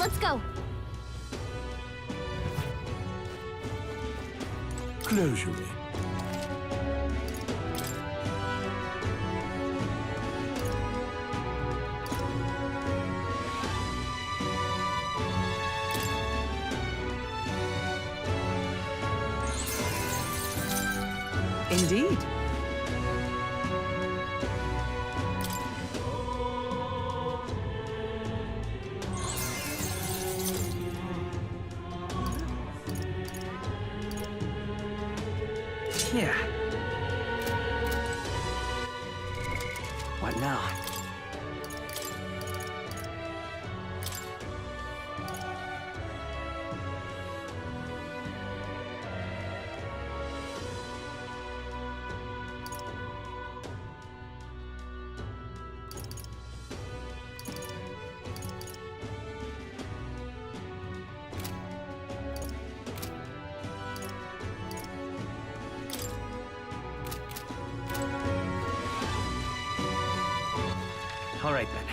Let's go. Close your eyes. Indeed. Yeah. What now? All right, then.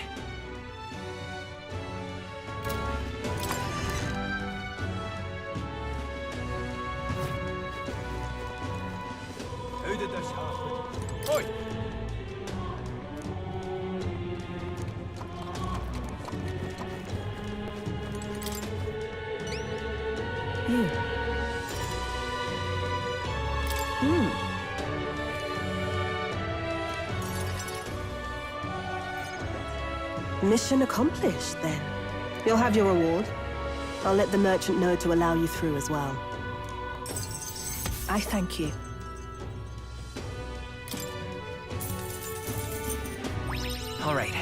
Houdt das Hafen. Hoi! Mission accomplished, then. You'll have your reward. I'll let the merchant know to allow you through as well. I thank you. All right.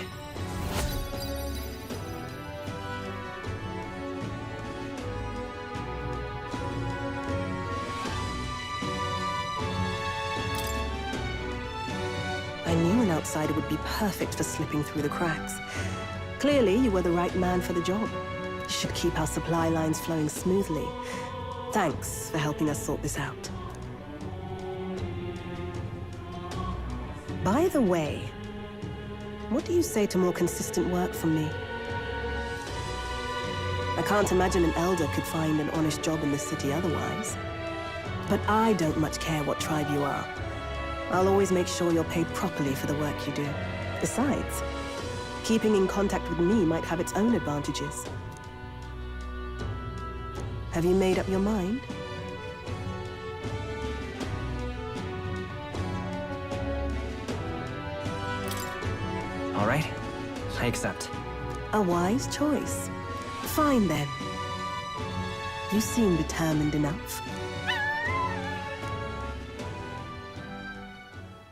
I knew an outsider would be perfect for slipping through the cracks. Clearly, you were the right man for the job. You should keep our supply lines flowing smoothly. Thanks for helping us sort this out. By the way, what do you say to more consistent work from me? I can't imagine an elder could find an honest job in the city otherwise. But I don't much care what tribe you are. I'll always make sure you're paid properly for the work you do. Besides, keeping in contact with me might have its own advantages. Have you made up your mind? All right. I accept. A wise choice. Fine then. You seem determined enough.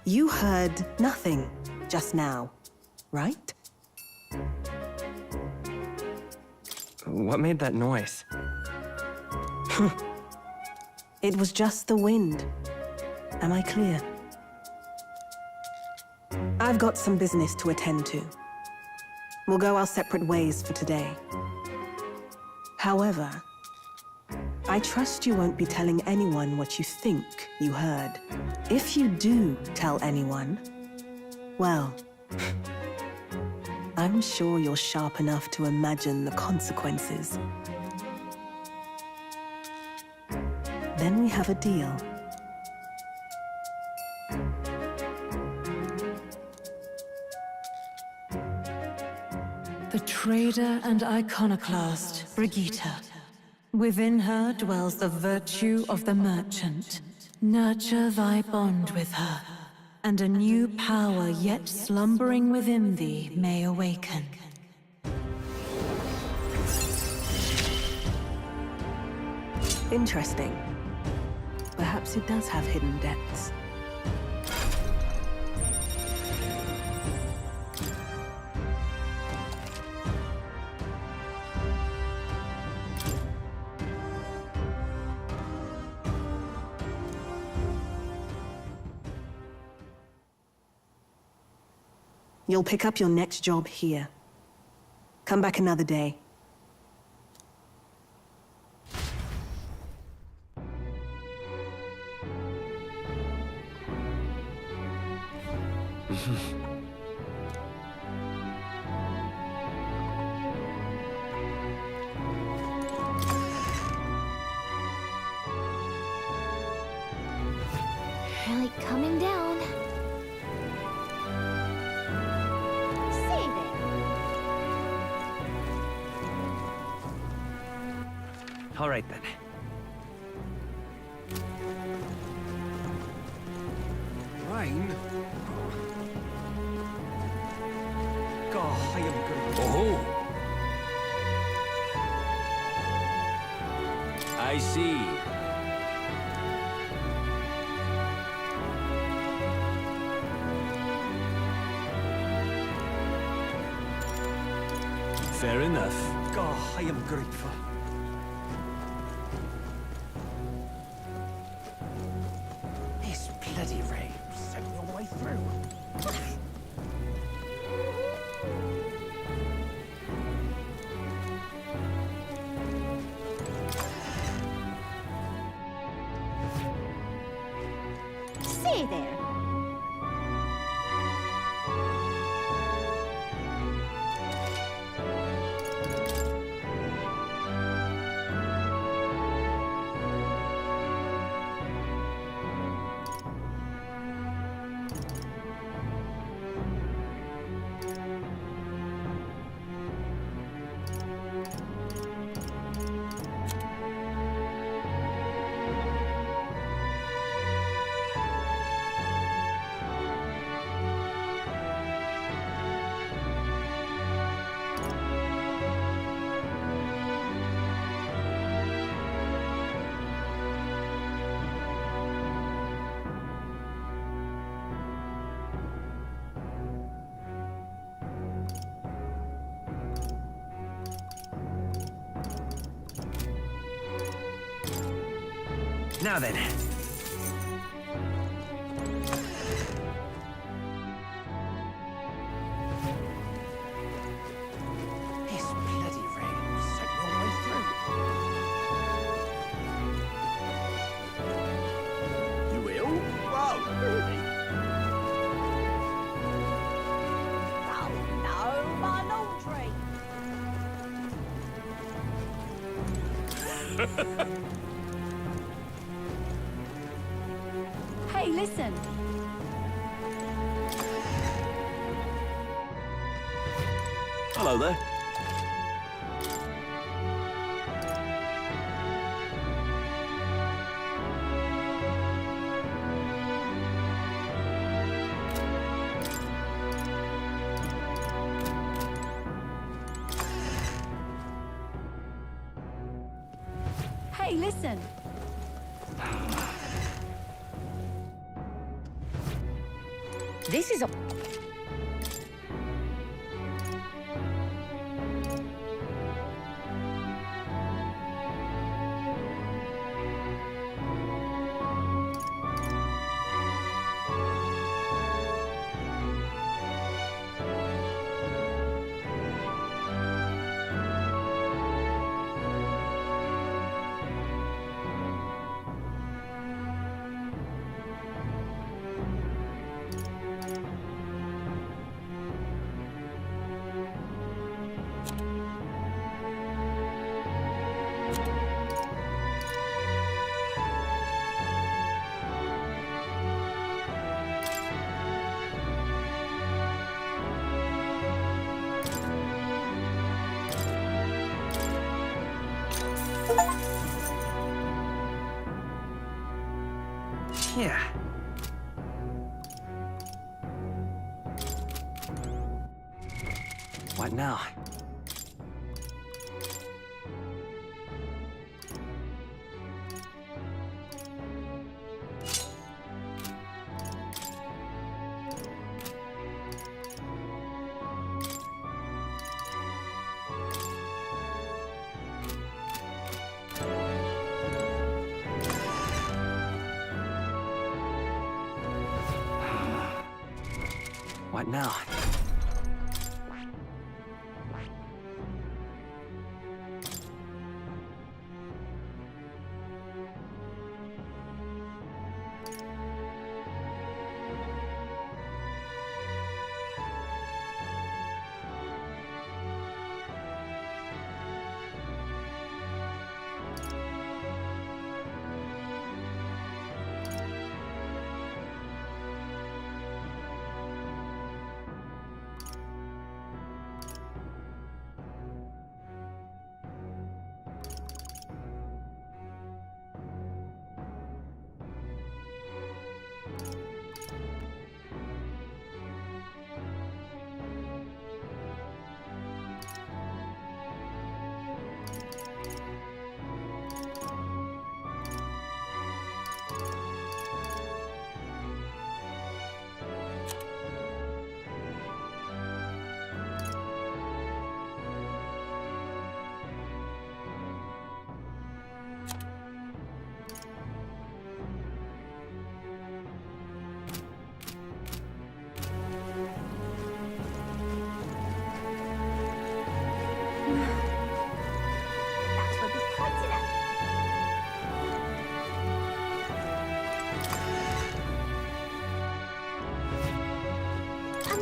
You heard nothing just now, right? What made that noise? It was just the wind. Am I clear? I've got some business to attend to. We'll go our separate ways for today. However, I trust you won't be telling anyone what you think you heard. If you do tell anyone, well, I'm sure you're sharp enough to imagine the consequences. Then we have a deal. The trader and iconoclast, Brigitte. Within her dwells the virtue of the merchant. Nurture thy bond with her, and a new power yet slumbering within thee may awaken. Interesting. Perhaps it does have hidden depths. You'll pick up your next job here. Come back another day. All right then. Rain? God, I am good. Oh! I see. Fair enough. God, I am grateful. This bloody rain sent me all the way through. Say there. Now then. This bloody rain sent me all the way through. You will? Whoa, really? Oh no, my laundry. Hey, listen. Hello there. Hey, listen. This is a... Yeah. What now? What now?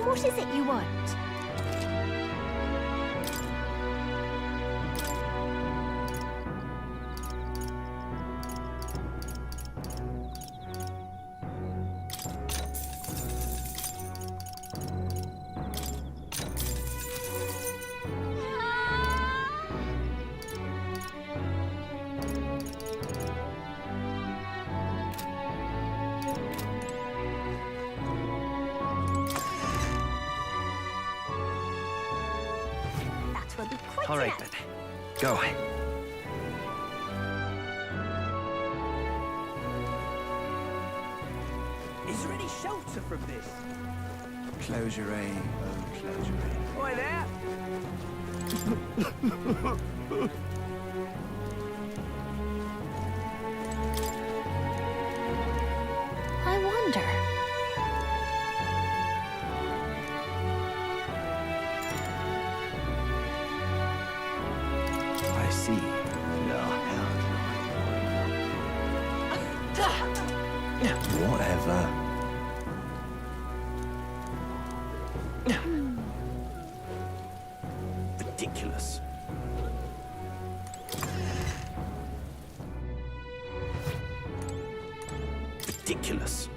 What is it you want? That will be quite All right, enough. then. Go. Is there any shelter from this? Closure, eh? Oh, closure, eh? Boy there! I wonder. I see. Whatever. Ridiculous. Ridiculous.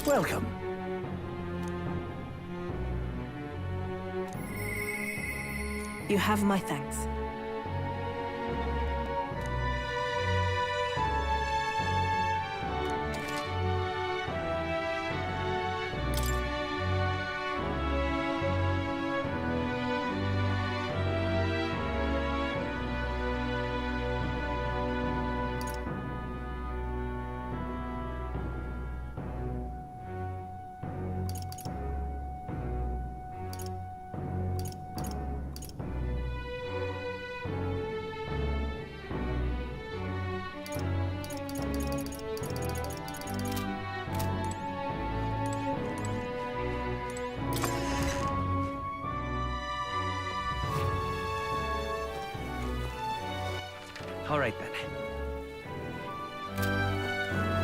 Welcome. You have my thanks. All right, then.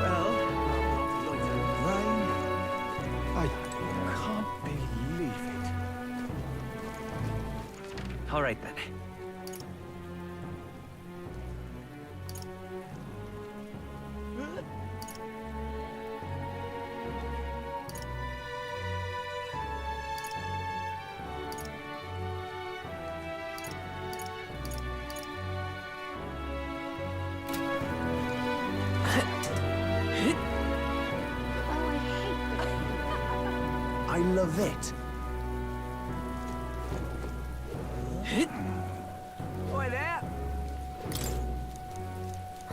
Well, rain. I can't believe it. All right, then. Oh, I hate I love it. Boy there!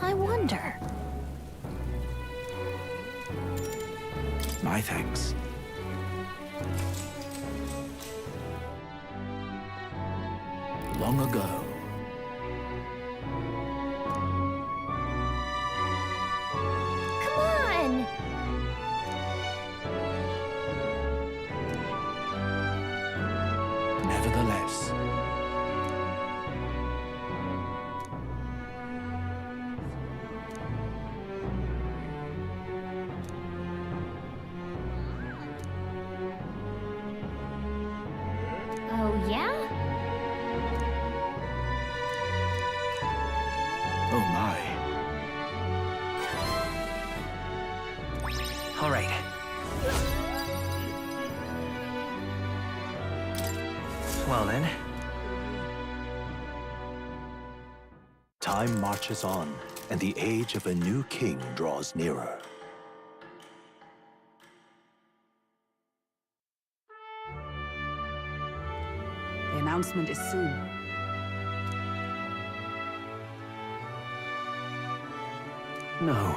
I wonder. My thanks. Long ago. Come on! Nevertheless. Oh, yeah? Oh my. All right. Well, then. Time marches on, and the age of a new king draws nearer. The announcement is soon. No.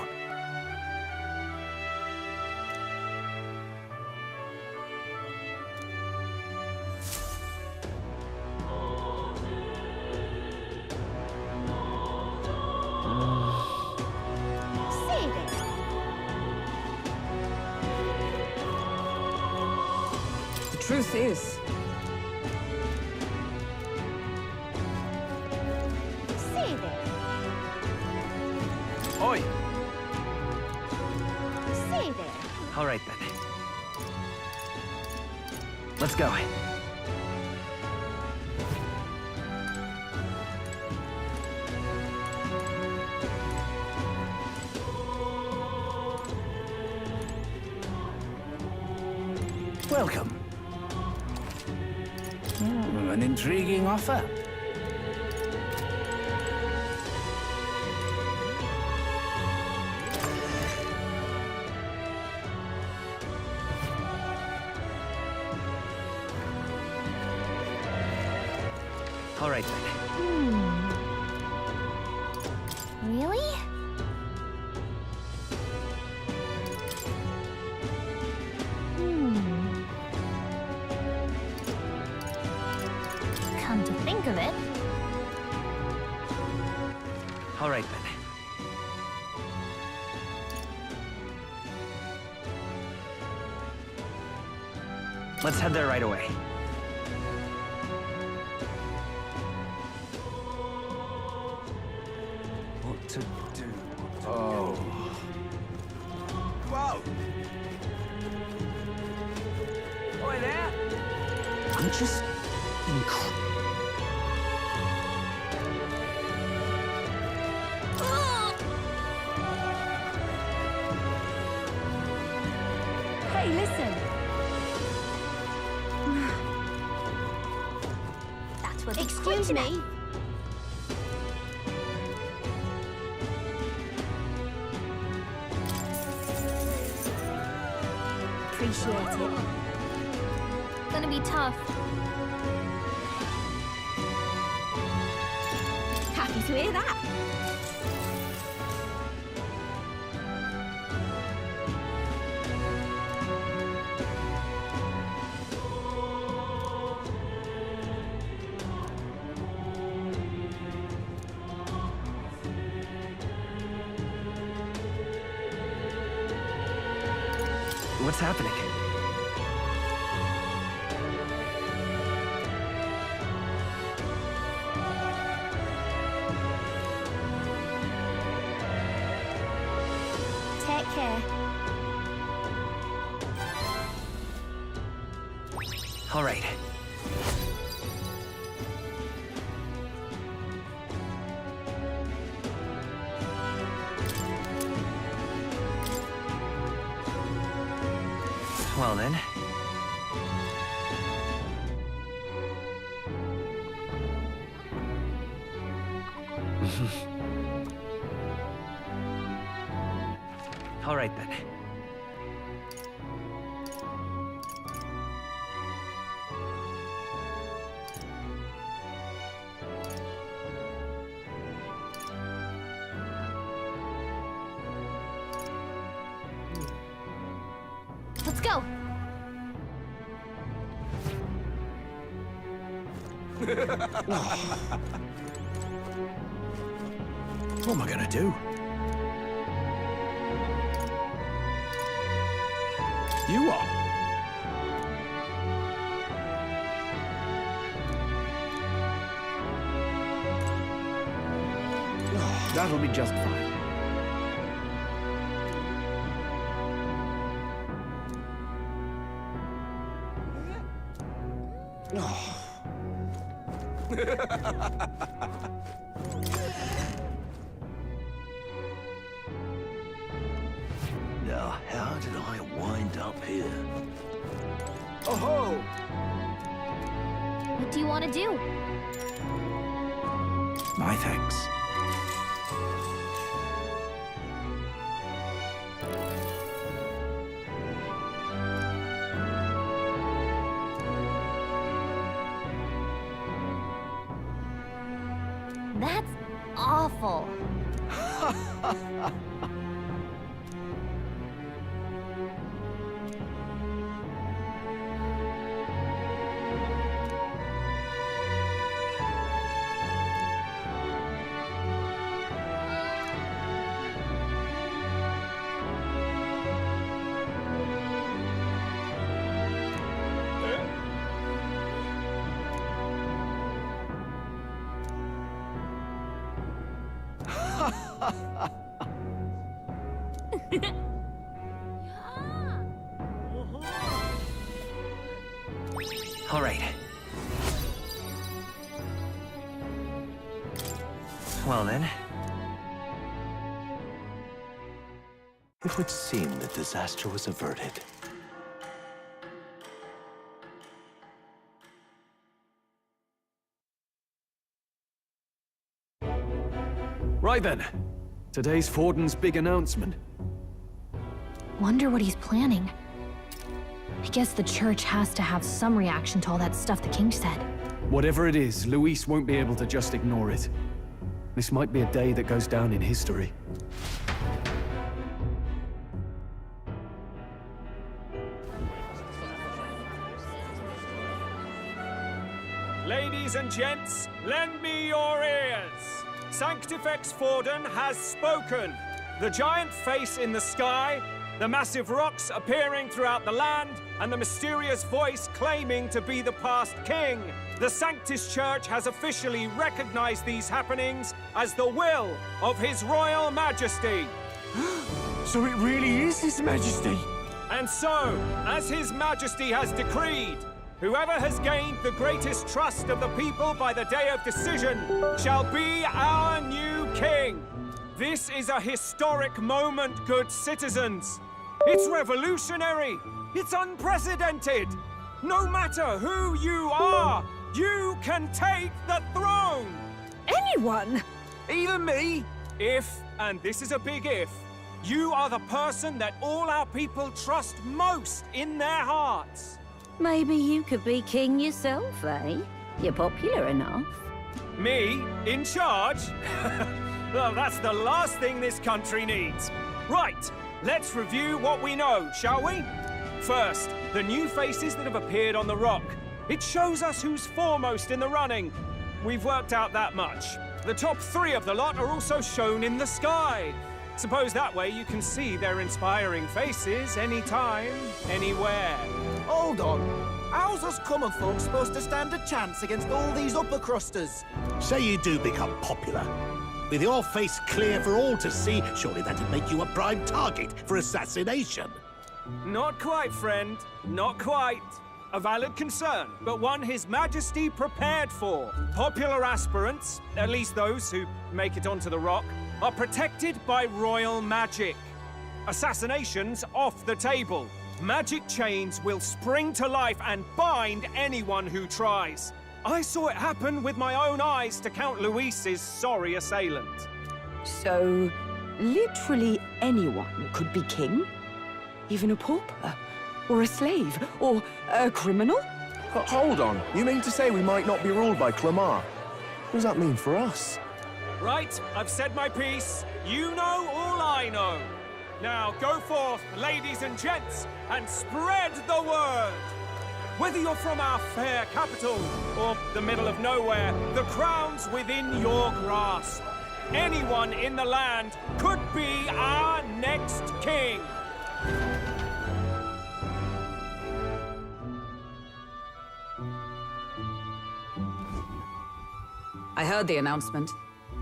truth is, Say there. Oi! Say there. All right then. Let's go. Welcome. An intriguing offer. All right then. Really? Come to think of it, All right then. Let's head there right away. What to do? Oh. Whoa! Oi there! I'm just Hey, listen. that's what. Excuse me. Appreciate it. Gonna be tough. Happy to hear that. What's happening? Take care. All right. Well then. All right then. Let's go. what am I gonna do? You are. That'll be just fine. Now, how did I wind up here? Oh-ho! What do you want to do? My thanks. That's awful. All right. Well then, It would seem that disaster was averted. Right then. Today's Forden's big announcement. Wonder what he's planning. I guess the church has to have some reaction to all that stuff the king said. Whatever it is, Luis won't be able to just ignore it. This might be a day that goes down in history. Ladies and gents, lend me your ears. Sanctifex Forden has spoken. The giant face in the sky, the massive rocks appearing throughout the land, and the mysterious voice claiming to be the past king. The Sanctus Church has officially recognized these happenings as the will of His Royal Majesty. So it really is His Majesty? And so, as His Majesty has decreed, whoever has gained the greatest trust of the people by the day of decision shall be our new king. This is a historic moment, good citizens. It's revolutionary. It's unprecedented. No matter who you are, you can take the throne. Anyone? Even me? If, and this is a big if, you are the person that all our people trust most in their hearts. Maybe you could be king yourself, eh? You're popular enough. Me? In charge? Well, that's the last thing this country needs. Right, let's review what we know, shall we? First, the new faces that have appeared on the rock. It shows us who's foremost in the running. We've worked out that much. The top 3 of the lot are also shown in the sky. Suppose that way you can see their inspiring faces anytime, anywhere. Hold on. How's us common folk supposed to stand a chance against all these upper crusters? Say you do become popular. With your face clear for all to see, surely that'd make you a prime target for assassination. Not quite, friend. Not quite. A valid concern, but one His Majesty prepared for. Popular aspirants, at least those who make it onto the rock, are protected by royal magic. Assassinations off the table. Magic chains will spring to life and bind anyone who tries. I saw it happen with my own eyes to Count Luis's sorry assailant. So, literally anyone could be king? Even a pauper? Or a slave? Or a criminal? Hold on. You mean to say we might not be ruled by Clamar? What does that mean for us? Right, I've said my piece. You know all I know. Now go forth, ladies and gents, and spread the word. Whether you're from our fair capital or the middle of nowhere, the crown's within your grasp. Anyone in the land could be our next king. I heard the announcement.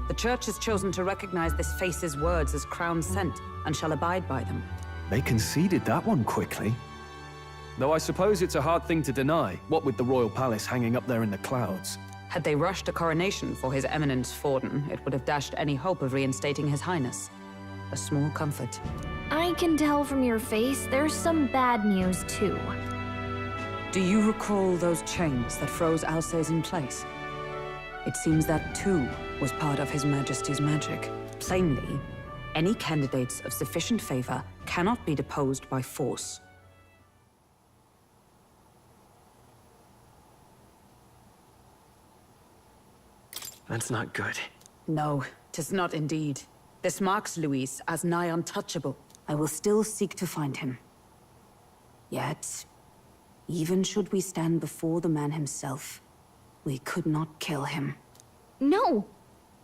The church has chosen to recognize this face's words as crown sent and shall abide by them. They conceded that one quickly. Though I suppose it's a hard thing to deny, what with the royal palace hanging up there in the clouds. Had they rushed a coronation for His Eminence Forden, it would have dashed any hope of reinstating His Highness. A small comfort. I can tell from your face there's some bad news, too. Do you recall those chains that froze Alsace in place? It seems that, too, was part of His Majesty's magic. Plainly, any candidates of sufficient favor cannot be deposed by force. that's not good. No, 'tis not indeed. This marks Luis as nigh untouchable. I will still seek to find him. Yet, even should we stand before the man himself, we could not kill him. No!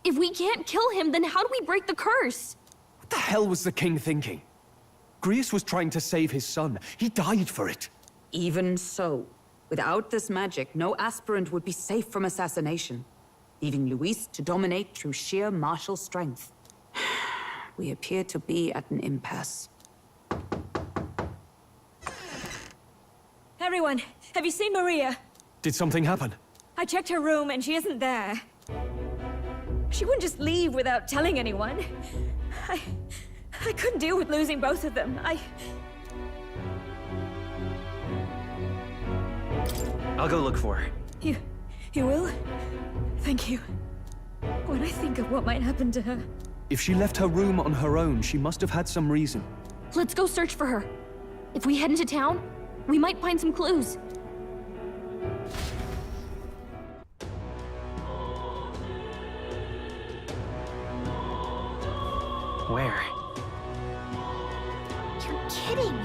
If we can't kill him, then how do we break the curse? What the hell was the king thinking? Grius was trying to save his son. He died for it. Even so, without this magic, no aspirant would be safe from assassination, leaving Luis to dominate through sheer martial strength. We appear to be at an impasse. Everyone, have you seen Maria? Did something happen? I checked her room and she isn't there. She wouldn't just leave without telling anyone. I couldn't deal with losing both of them. I'll go look for her. You will? Thank you. When I think of what might happen to her... If she left her room on her own, she must have had some reason. Let's go search for her. If we head into town, we might find some clues. Where? You're kidding.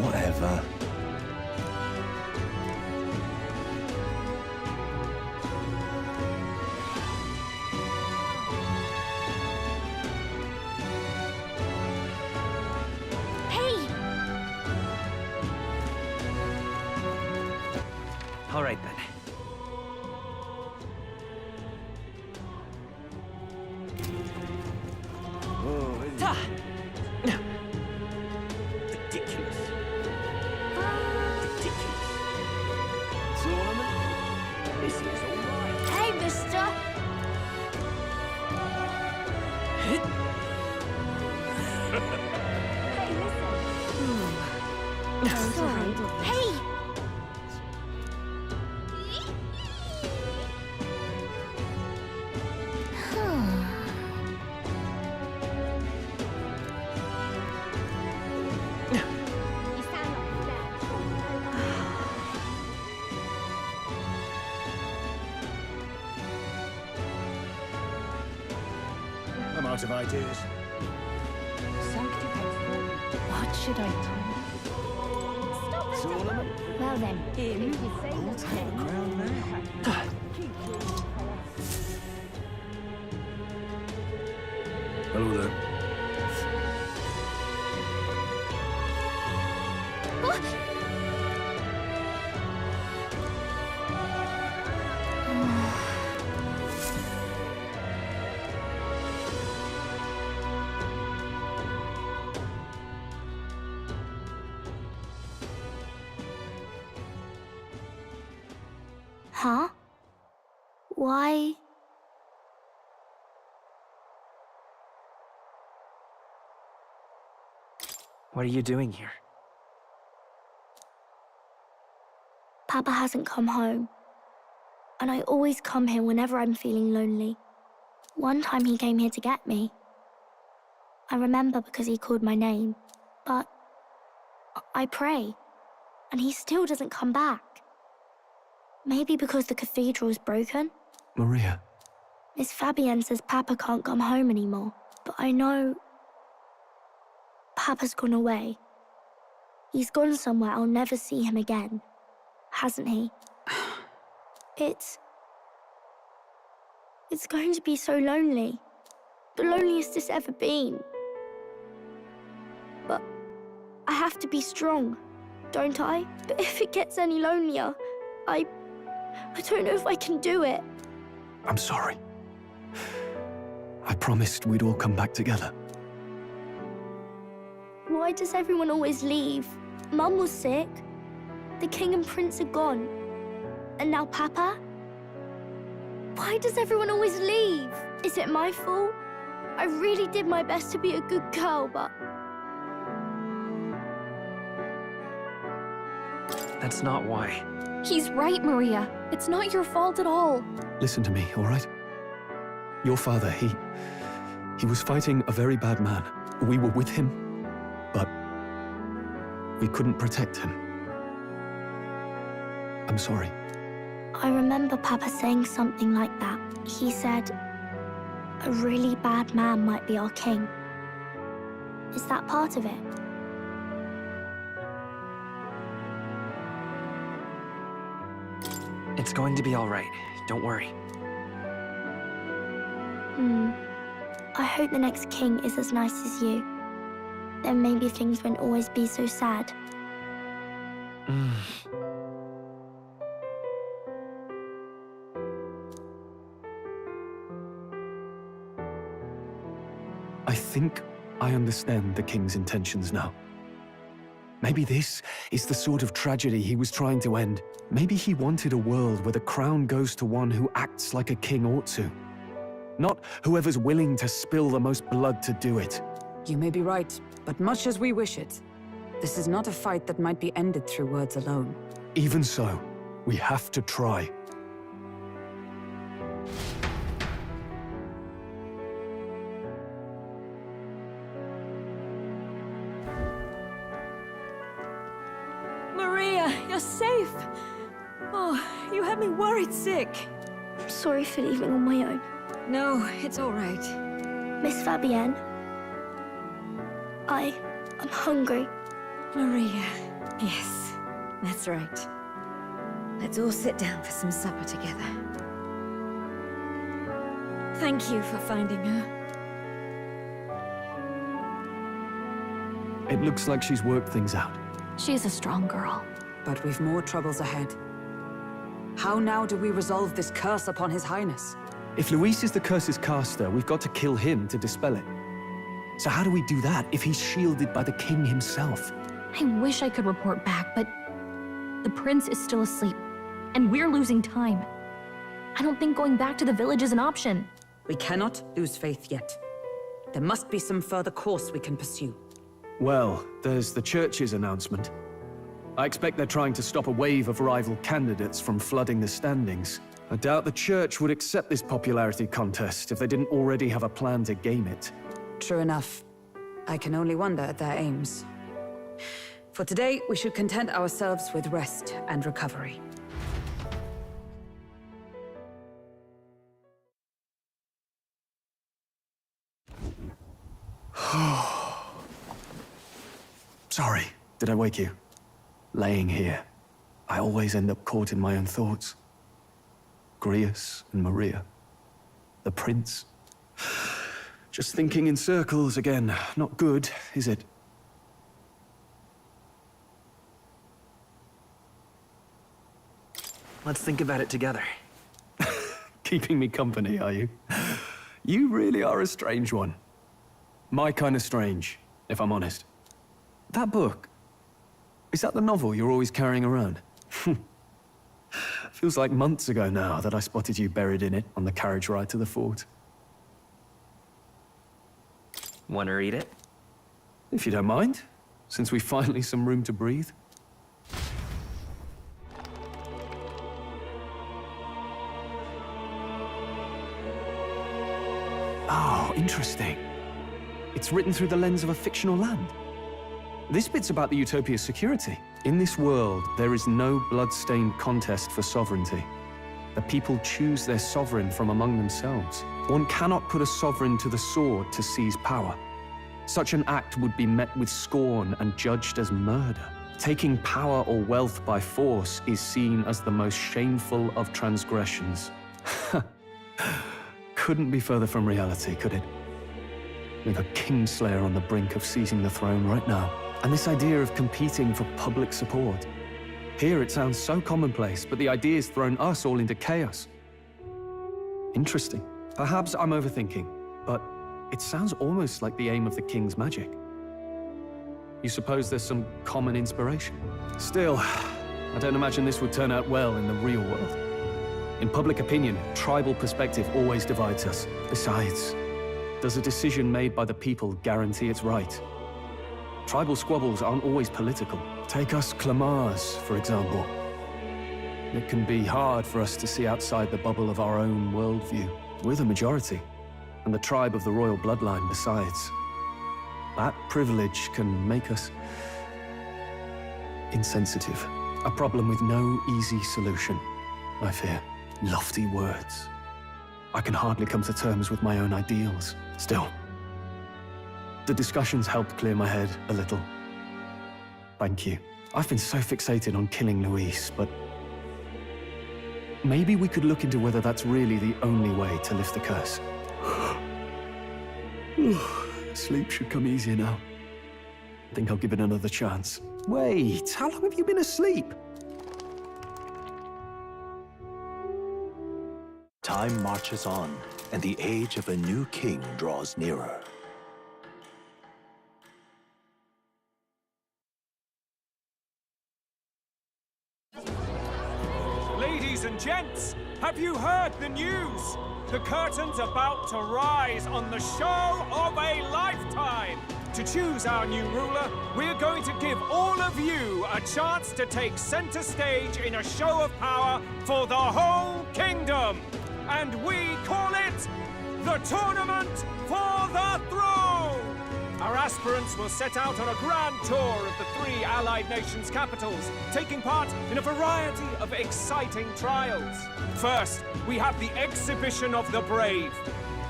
Whatever. All right, then. Ridiculous. Ridiculous. Solomon, this is all right. Hey, mister! Sorry. Hey! I'm out of ideas. What should I do? Solomon, Well then, I'll take the crown now. Hello there. Huh? Why? What are you doing here? Papa hasn't come home. And I always come here whenever I'm feeling lonely. One time he came here to get me. I remember because he called my name. But I pray, and he still doesn't come back. Maybe because the cathedral's broken? Maria. Miss Fabienne says Papa can't come home anymore. But I know... Papa's gone away. He's gone somewhere I'll never see him again. Hasn't he? It's going to be so lonely. The loneliest it's ever been. But I have to be strong, don't I? But if it gets any lonelier, I don't know if I can do it. I'm sorry. I promised we'd all come back together. Why does everyone always leave? Mum was sick. The king and prince are gone. And now Papa? Why does everyone always leave? Is it my fault? I really did my best to be a good girl, but... That's not why. He's right, Maria. It's not your fault at all. Listen to me, all right? Your father, he was fighting a very bad man. We were with him, but we couldn't protect him. I'm sorry. I remember Papa saying something like that. He said, a really bad man might be our king. Is that part of it? It's going to be all right. Don't worry. I hope the next king is as nice as you. Then maybe things won't always be so sad. think I understand the king's intentions now. Maybe this is the sort of tragedy he was trying to end. Maybe he wanted a world where the crown goes to one who acts like a king ought to. Not whoever's willing to spill the most blood to do it. You may be right, but much as we wish it, this is not a fight that might be ended through words alone. Even so, we have to try. Maria, you're safe! Oh, you had me worried sick. I'm sorry for leaving on my own. No, it's all right. Miss Fabienne, I'm hungry. Maria, yes, that's right. Let's all sit down for some supper together. Thank you for finding her. It looks like she's worked things out. She's a strong girl. But we've more troubles ahead. How now do we resolve this curse upon His Highness? If Luis is the curse's caster, we've got to kill him to dispel it. So how do we do that if he's shielded by the king himself? I wish I could report back, but the prince is still asleep, and we're losing time. I don't think going back to the village is an option. We cannot lose faith yet. There must be some further course we can pursue. Well, there's the church's announcement. I expect they're trying to stop a wave of rival candidates from flooding the standings. I doubt the church would accept this popularity contest if they didn't already have a plan to game it. True enough. I can only wonder at their aims. For today, we should content ourselves with rest and recovery. Sorry, did I wake you? Laying here, I always end up caught in my own thoughts. Grius and Maria. The prince. Just thinking in circles again. Not good, is it? Let's think about it together. Keeping me company, are you? You really are a strange one. My kind of strange, if I'm honest. That book, is that the novel you're always carrying around? Feels like months ago now that I spotted you buried in it on the carriage ride to the fort. Want to read it? If you don't mind, since we've finally some room to breathe. Oh, interesting. It's written through the lens of a fictional land. This bit's about the Utopia's security. In this world, there is no blood-stained contest for sovereignty. The people choose their sovereign from among themselves. One cannot put a sovereign to the sword to seize power. Such an act would be met with scorn and judged as murder. Taking power or wealth by force is seen as the most shameful of transgressions. Couldn't be further from reality, could it? With a Kingslayer on the brink of seizing the throne right now. And this idea of competing for public support. Here it sounds so commonplace, but the idea's thrown us all into chaos. Interesting. Perhaps I'm overthinking, but it sounds almost like the aim of the king's magic. You suppose there's some common inspiration? Still, I don't imagine this would turn out well in the real world. In public opinion, tribal perspective always divides us. Besides, does a decision made by the people guarantee it's right? Tribal squabbles aren't always political. Take us Clamars, for example. It can be hard for us to see outside the bubble of our own worldview. We're the majority, and the tribe of the royal bloodline besides. That privilege can make us insensitive. A problem with no easy solution, I fear. Lofty words. I can hardly come to terms with my own ideals. Still, the discussions helped clear my head a little. Thank you. I've been so fixated on killing Luis, but maybe we could look into whether that's really the only way to lift the curse. Sleep should come easier now. Think I'll give it another chance. Wait, how long have you been asleep? Time marches on, and the age of a new king draws nearer. Ladies and gents, have you heard the news? The curtain's about to rise on the show of a lifetime. To choose our new ruler, we're going to give all of you a chance to take center stage in a show of power for the whole kingdom. And we call it the Tournament for the Throne! Our aspirants will set out on a grand tour of the 3 allied nations' capitals, taking part in a variety of exciting trials. First, we have the Exhibition of the Brave.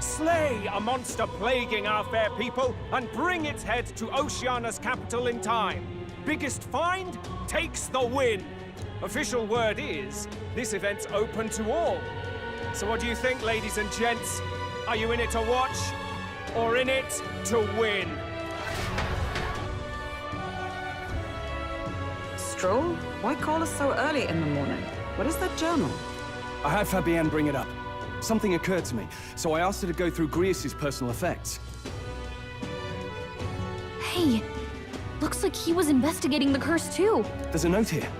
Slay a monster plaguing our fair people and bring its head to Oceania's capital in time. Biggest find takes the win. Official word is, this event's open to all. So what do you think, ladies and gents? Are you in it to watch, or in it to win? Stroll? Why call us so early in the morning? What is that journal? I had Fabienne bring it up. Something occurred to me, so I asked her to go through Grius' personal effects. Hey, looks like he was investigating the curse too. There's a note here.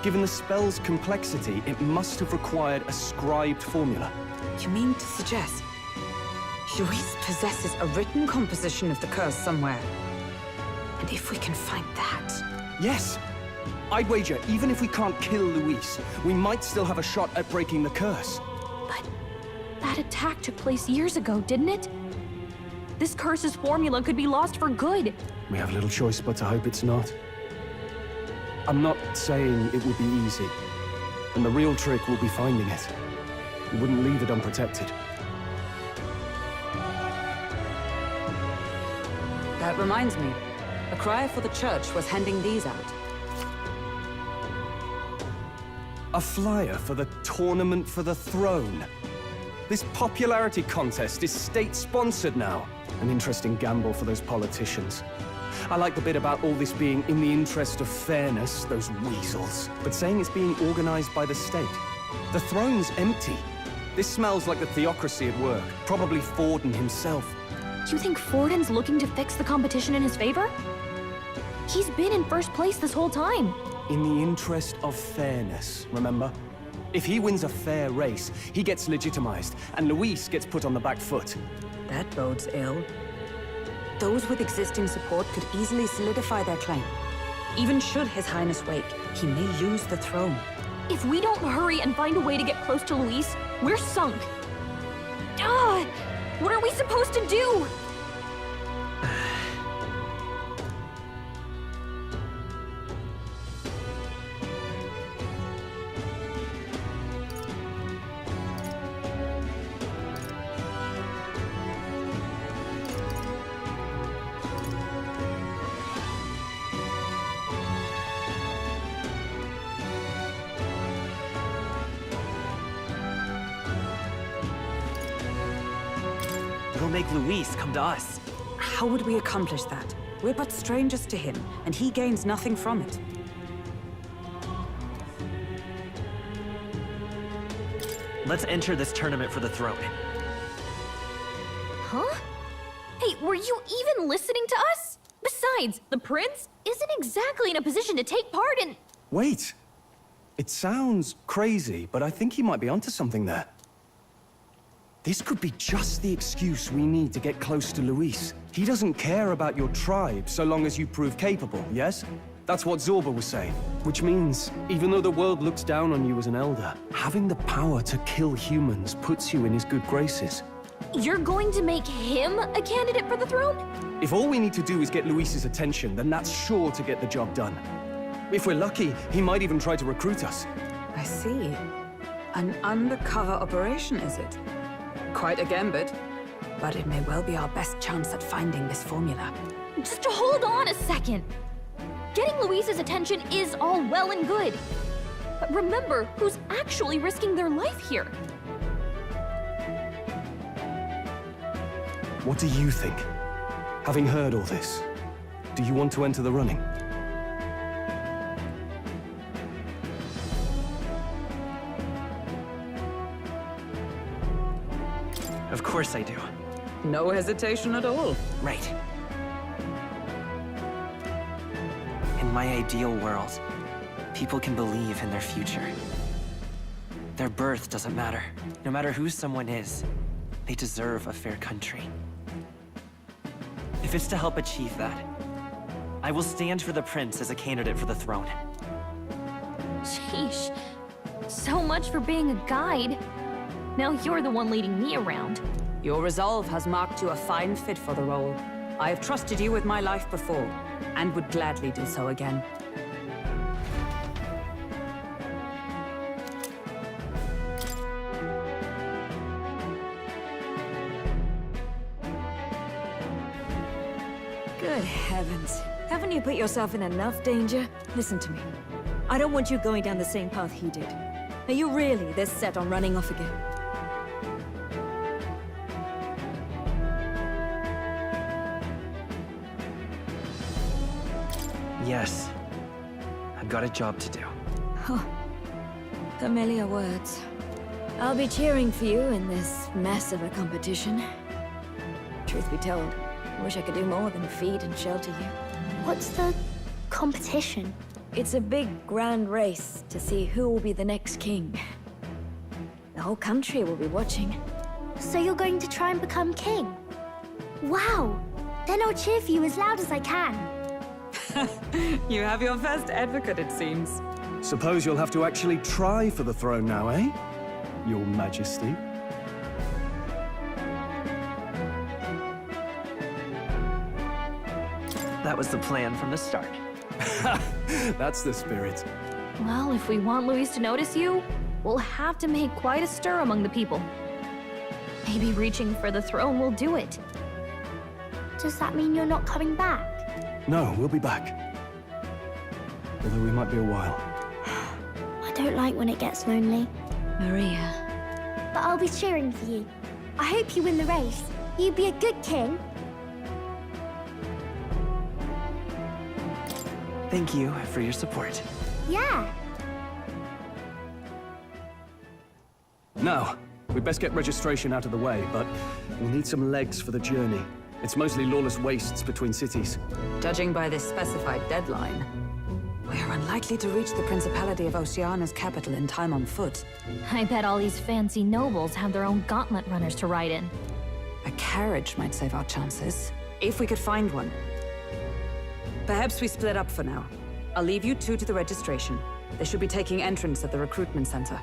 Given the spell's complexity, it must have required a scribed formula. You mean to suggest Luis possesses a written composition of the curse somewhere? And if we can find that... Yes! I'd wager, even if we can't kill Luis, we might still have a shot at breaking the curse. But that attack took place years ago, didn't it? This curse's formula could be lost for good. We have little choice but to hope it's not. I'm not saying it will be easy, and the real trick will be finding it. We wouldn't leave it unprotected. That reminds me. A crier for the church was handing these out. A flyer for the Tournament for the Throne. This popularity contest is state-sponsored now. An interesting gamble for those politicians. I like the bit about all this being in the interest of fairness, those weasels. But saying it's being organized by the state. The throne's empty. This smells like the theocracy at work. Probably Forden himself. You think Forden's looking to fix the competition in his favor? He's been in first place this whole time. In the interest of fairness, remember? If he wins a fair race, he gets legitimized, and Luis gets put on the back foot. That bodes ill. Those with existing support could easily solidify their claim. Even should His Highness wake, he may lose the throne. If we don't hurry and find a way to get close to Luis, we're sunk. Ah! What are we supposed to do? We'll make Luis come to us. How would we accomplish that? We're but strangers to him, and he gains nothing from it. Let's enter this tournament for the throne. Huh? Hey, were you even listening to us? Besides, the prince isn't exactly in a position to take part in... Wait. It sounds crazy, but I think he might be onto something there. This could be just the excuse we need to get close to Luis. He doesn't care about your tribe so long as you prove capable, yes? That's what Zorba was saying. Which means, even though the world looks down on you as an elder, having the power to kill humans puts you in his good graces. You're going to make him a candidate for the throne? If all we need to do is get Luis's attention, then that's sure to get the job done. If we're lucky, he might even try to recruit us. I see. An undercover operation, is it? Quite a gambit, but it may well be our best chance at finding this formula. Just hold on a second. Getting Luis's attention is all well and good. But remember who's actually risking their life here. What do you think? Having heard all this, do you want to enter the running? Of course I do. No hesitation at all. Right. In my ideal world, people can believe in their future. Their birth doesn't matter. No matter who someone is, they deserve a fair country. If it's to help achieve that, I will stand for the prince as a candidate for the throne. Sheesh. So much for being a guide. Now you're the one leading me around. Your resolve has marked you a fine fit for the role. I have trusted you with my life before, and would gladly do so again. Good heavens. Haven't you put yourself in enough danger? Listen to me. I don't want you going down the same path he did. Are you really this set on running off again? Yes. I've got a job to do. Oh, familiar words. I'll be cheering for you in this mess of a competition. Truth be told, I wish I could do more than feed and shelter you. What's the competition? It's a big, grand race to see who will be the next king. The whole country will be watching. So you're going to try and become king? Wow! Then I'll cheer for you as loud as I can. You have your first advocate, it seems. Suppose you'll have to actually try for the throne now, eh? Your Majesty. That was the plan from the start. That's the spirit. Well, if we want Luis to notice you, we'll have to make quite a stir among the people. Maybe reaching for the throne will do it. Does that mean you're not coming back? No, we'll be back. Although we might be a while. I don't like when it gets lonely. Maria. But I'll be cheering for you. I hope you win the race. You'd be a good king. Thank you for your support. Yeah. Now, we'd best get registration out of the way, but we'll need some legs for the journey. It's mostly lawless wastes between cities. Judging by this specified deadline, we're unlikely to reach the Principality of Oceana's capital in time on foot. I bet all these fancy nobles have their own gauntlet runners to ride in. A carriage might save our chances, if we could find one. Perhaps we split up for now. I'll leave you two to the registration. They should be taking entrance at the recruitment center.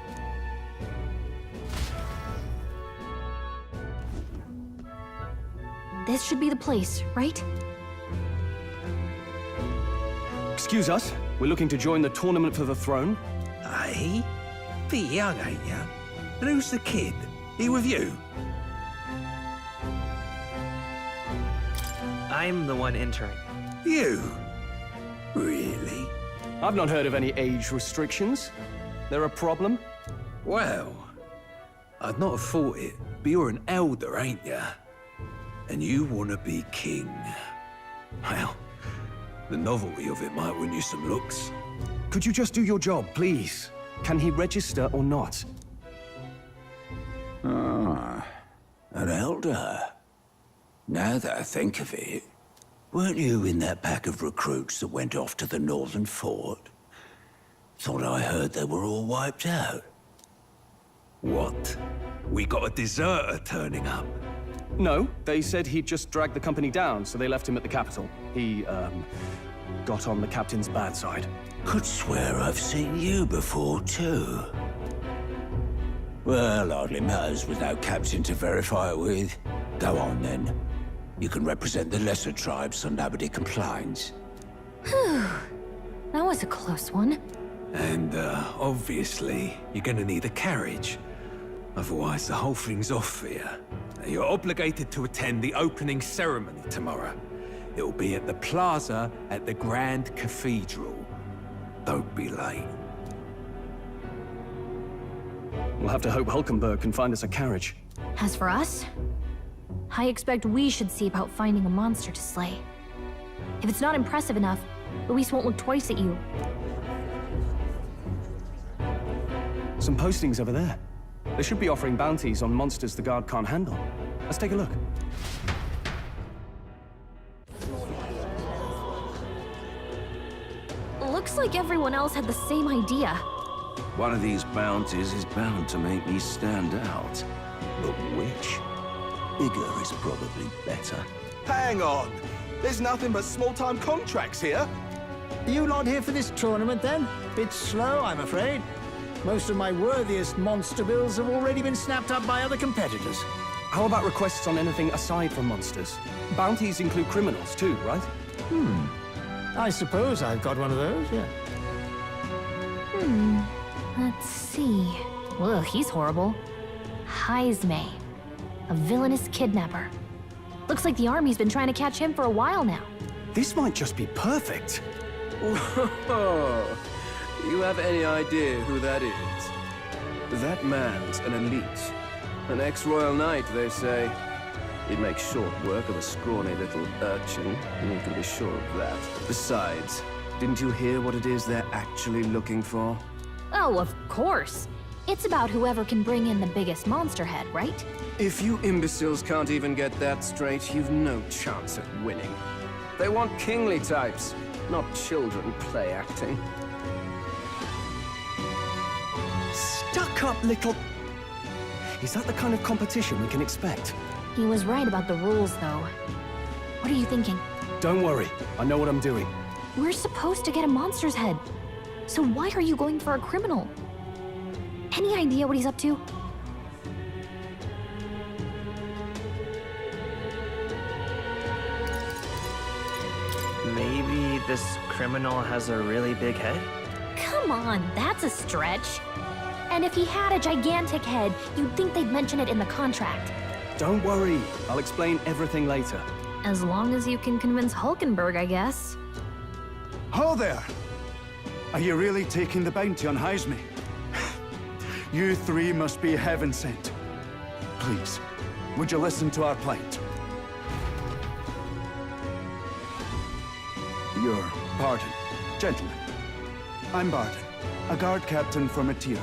This should be the place, right? Excuse us, we're looking to join the tournament for the throne. Aye? Bit young, ain't ya? And who's the kid? He with you? I'm the one entering. You? Really? I've not heard of any age restrictions. There a problem? Well, I'd not have thought it, but you're an elder, ain't ya? And you want to be king. Well, the novelty of it might win you some looks. Could you just do your job, please? Can he register or not? Ah, an elder. Now that I think of it, weren't you in that pack of recruits that went off to the northern fort? Thought I heard they were all wiped out. What? We got a deserter turning up? No, they said he'd just dragged the company down, so they left him at the capital. He, got on the captain's bad side. Could swear I've seen you before, too. Well, hardly matters with no captain to verify it with. Go on, then. You can represent the lesser tribes so nobody complains. Whew. That was a close one. And, obviously, you're gonna need a carriage. Otherwise, the whole thing's off for you. You're obligated to attend the opening ceremony tomorrow. It'll be at the plaza at the Grand Cathedral. Don't be late. We'll have to hope Hulkenberg can find us a carriage. As for us, I expect we should see about finding a monster to slay. If it's not impressive enough, Luis won't look twice at you. Some postings over there. They should be offering bounties on monsters the guard can't handle. Let's take a look. Looks like everyone else had the same idea. One of these bounties is bound to make me stand out. But which? Bigger is probably better. Hang on! There's nothing but small-time contracts here. Are you not here for this tournament, then? Bit slow, I'm afraid. Most of my worthiest monster bills have already been snapped up by other competitors. How about requests on anything aside from monsters? Bounties include criminals too, right? I suppose I've got one of those, yeah. Let's see. Ugh, he's horrible. Heisme. A villainous kidnapper. Looks like the army's been trying to catch him for a while now. This might just be perfect. Whoa. You have any idea who that is? That man's an elite. An ex-royal knight, they say. He'd make short work of a scrawny little urchin, and you can be sure of that. Besides, didn't you hear what it is they're actually looking for? Oh, of course. It's about whoever can bring in the biggest monster head, right? If you imbeciles can't even get that straight, you've no chance at winning. They want kingly types, not children play acting. Stuck-up little... Is that the kind of competition we can expect? He was right about the rules, though. What are you thinking? Don't worry, I know what I'm doing. We're supposed to get a monster's head. So why are you going for a criminal? Any idea what he's up to? Maybe this criminal has a really big head? Come on, that's a stretch. And if he had a gigantic head, you'd think they'd mention it in the contract. Don't worry, I'll explain everything later. As long as you can convince Hulkenberg, I guess. Ho there! Are you really taking the bounty on Heisme? You three must be heaven sent. Please, would you listen to our plight? Your pardon, gentlemen. I'm Barton, a guard captain from Atira,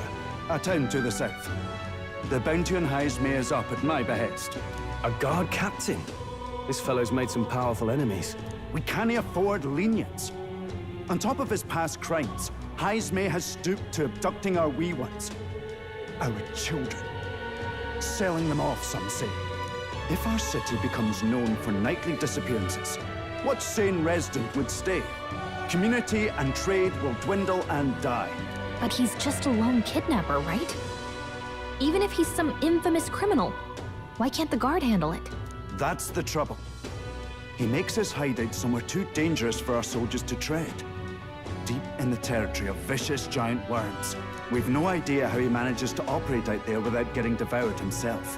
a town to the south. The bounty on Heisme is up at my behest. A guard captain? This fellow's made some powerful enemies. We can't afford lenience. On top of his past crimes, Heisme has stooped to abducting our wee ones. Our children. Selling them off, some say. If our city becomes known for nightly disappearances, what sane resident would stay? Community and trade will dwindle and die. But he's just a lone kidnapper, right? Even if he's some infamous criminal, why can't the guard handle it? That's the trouble. He makes his hideout somewhere too dangerous for our soldiers to tread. Deep in the territory of vicious giant worms. We've no idea how he manages to operate out there without getting devoured himself.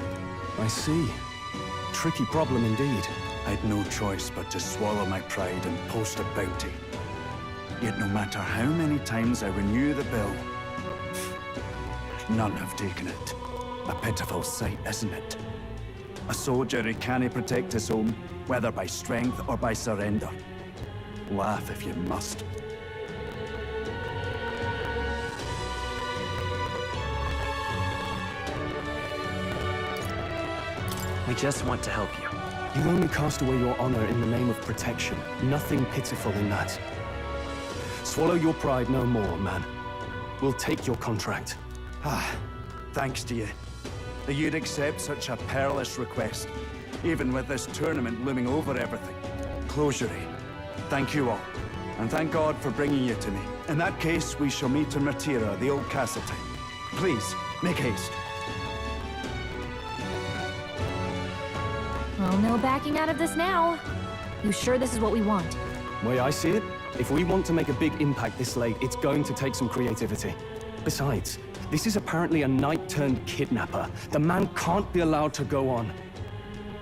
I see. Tricky problem indeed. I'd no choice but to swallow my pride and post a bounty. Yet no matter how many times I renew the bill, none have taken it. A pitiful sight, isn't it? A soldier who can't protect his home, whether by strength or by surrender. Laugh if you must. We just want to help you. You only cast away your honor in the name of protection. Nothing pitiful in that. Swallow your pride no more, man. We'll take your contract. Thanks to you. That you'd accept such a perilous request, even with this tournament looming over everything. Closure. Thank you all, and thank God for bringing you to me. In that case, we shall meet in Matira, the old castle town. Please, make haste. Well, no backing out of this now. You sure this is what we want? Way I see it, if we want to make a big impact this late, it's going to take some creativity. Besides, this is apparently a knight-turned-kidnapper. The man can't be allowed to go on.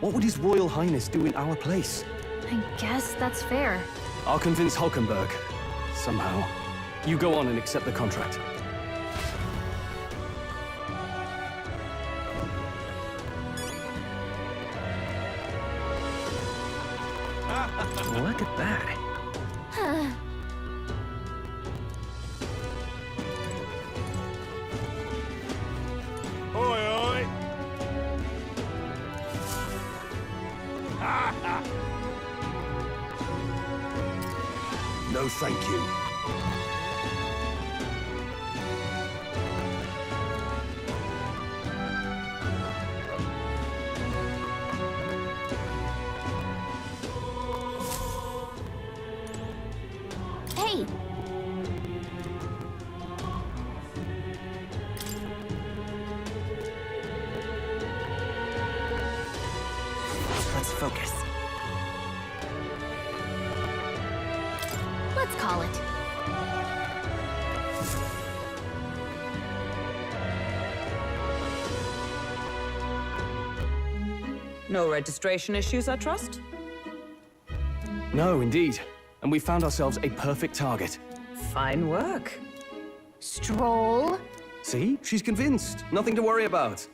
What would His Royal Highness do in our place? I guess that's fair. I'll convince Hulkenberg. Somehow. You go on and accept the contract. Look at that. Oi, oi! No, thank you. focus. Let's call it. No registration issues, I trust? No, indeed. And we found ourselves a perfect target. Fine work. Stroll. See? She's convinced. Nothing to worry about.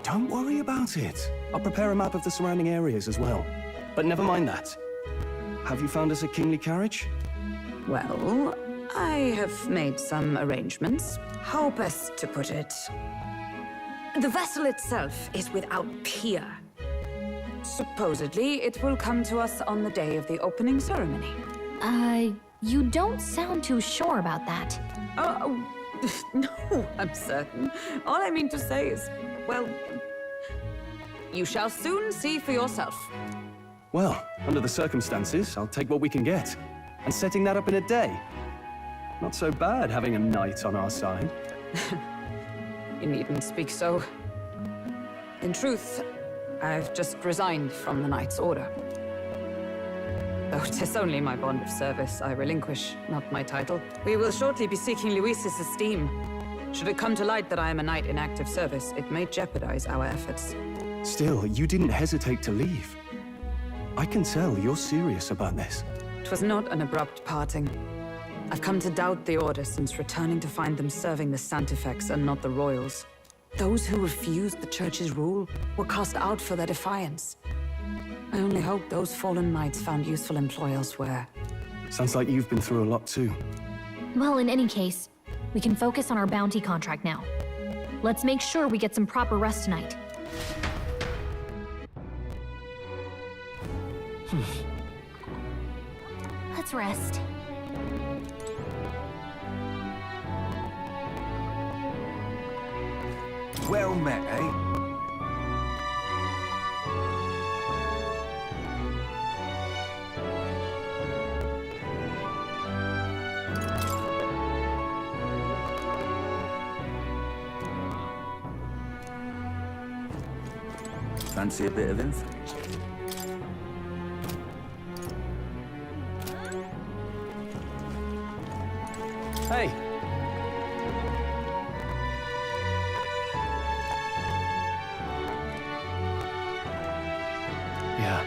Don't worry about it. I'll prepare a map of the surrounding areas as well. But never mind that. Have you found us a kingly carriage? Well, I have made some arrangements. How best to put it? The vessel itself is without peer. Supposedly, it will come to us on the day of the opening ceremony. You don't sound too sure about that. No, I'm certain. All I mean to say is, well, you shall soon see for yourself. Well, under the circumstances, I'll take what we can get. And setting that up in a day. Not so bad having a knight on our side. You needn't speak so. In truth, I've just resigned from the Knight's Order. Though 'tis only my bond of service I relinquish, not my title. We will shortly be seeking Luis's esteem. Should it come to light that I am a knight in active service, it may jeopardize our efforts. Still, you didn't hesitate to leave. I can tell you're serious about this. It was not an abrupt parting. I've come to doubt the Order since returning to find them serving the Santifex and not the Royals. Those who refused the Church's rule were cast out for their defiance. I only hope those fallen knights found useful employ elsewhere. Sounds like you've been through a lot too. Well, in any case, we can focus on our bounty contract now. Let's make sure we get some proper rest tonight. Let's rest. Well met, eh? Fancy a bit of info? Hey! Yeah.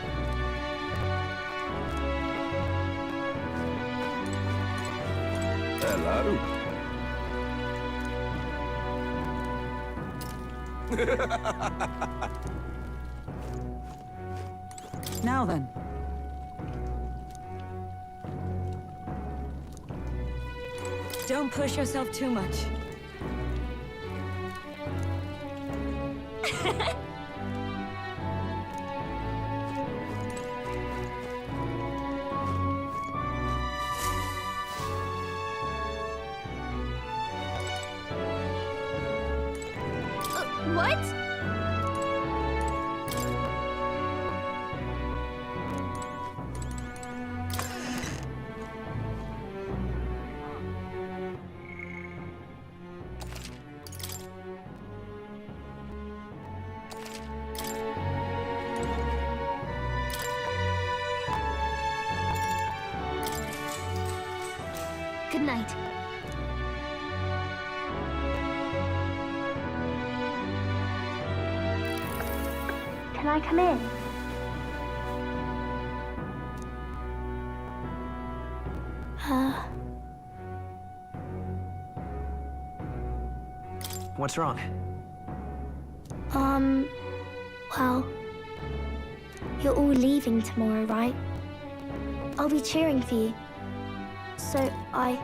Hello. Now then. Don't push yourself too much. What? Good night. Can I come in? What's wrong? Well, you're all leaving tomorrow, right? I'll be cheering for you. So I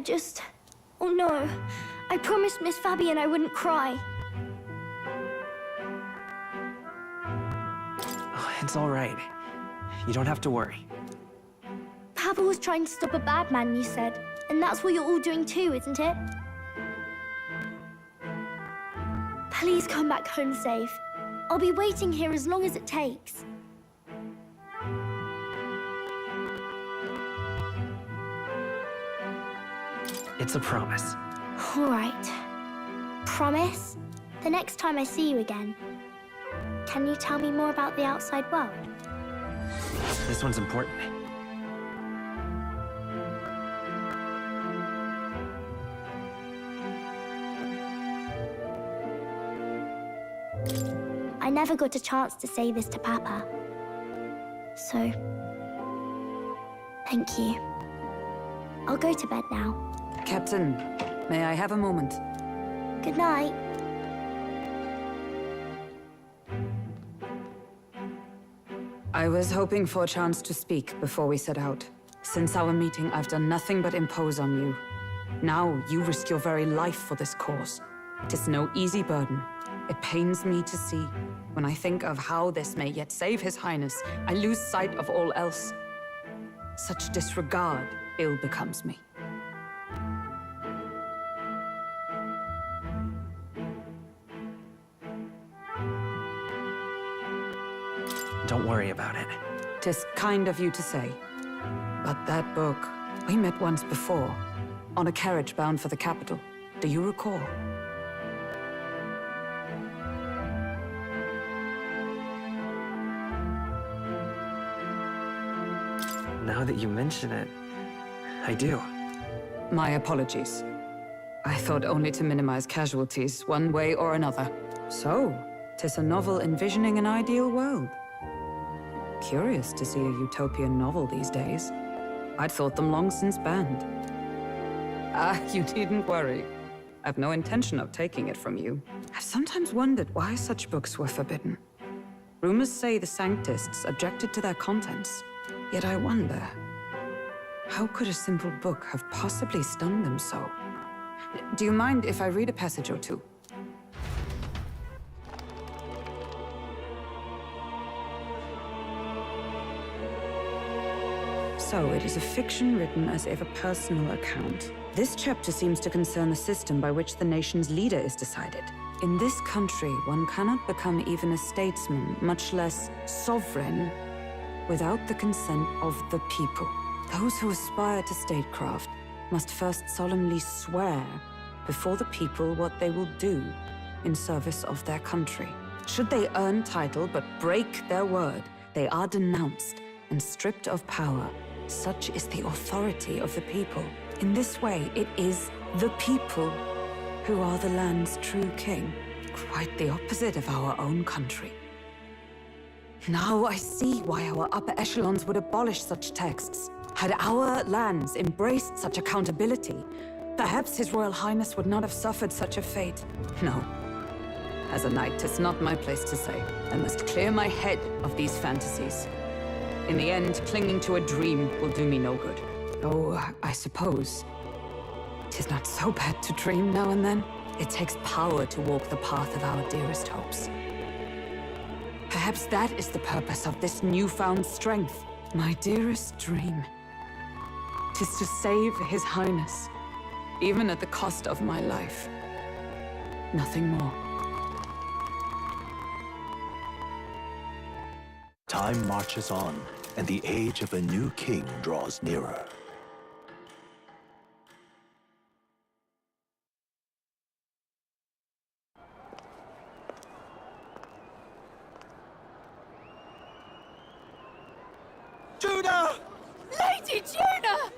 just... Oh no. I promised Miss Fabian I wouldn't cry. Oh, it's all right. You don't have to worry. Papa was trying to stop a bad man, you said. And that's what you're all doing too, isn't it? Please come back home safe. I'll be waiting here as long as it takes. It's a promise. All right. Promise? The next time I see you again, can you tell me more about the outside world? This one's important. I never got a chance to say this to Papa. So, thank you. I'll go to bed now. Captain, may I have a moment? Good night. I was hoping for a chance to speak before we set out. Since our meeting, I've done nothing but impose on you. Now, you risk your very life for this cause. 'Tis no easy burden. It pains me to see. When I think of how this may yet save His Highness, I lose sight of all else. Such disregard ill becomes me. Don't worry about it. 'Tis kind of you to say. But that book, we met once before, on a carriage bound for the capital. Do you recall? Now that you mention it, I do. My apologies. I thought only to minimize casualties, one way or another. So, 'tis a novel envisioning an ideal world. Curious to see a utopian novel these days. I'd thought them long since banned. You needn't worry. I've no intention of taking it from you. I've sometimes wondered why such books were forbidden. Rumors say the Sanctists objected to their contents. Yet I wonder, how could a simple book have possibly stung them so? Do you mind if I read a passage or two? So, it is a fiction written as if a personal account. This chapter seems to concern the system by which the nation's leader is decided. In this country, one cannot become even a statesman, much less sovereign, without the consent of the people. Those who aspire to statecraft must first solemnly swear before the people what they will do in service of their country. Should they earn title but break their word, they are denounced and stripped of power. Such is the authority of the people. In this way, it is the people who are the land's true king. Quite the opposite of our own country. Now I see why our upper echelons would abolish such texts. Had our lands embraced such accountability, perhaps His Royal Highness would not have suffered such a fate. No. As a knight, 'tis not my place to say. I must clear my head of these fantasies. In the end, clinging to a dream will do me no good. Though, I suppose, 'tis not so bad to dream now and then. It takes power to walk the path of our dearest hopes. Perhaps that is the purpose of this newfound strength. My dearest dream. 'Tis to save His Highness, even at the cost of my life. Nothing more. Time marches on, and the age of a new king draws nearer. Judah! Lady Judah!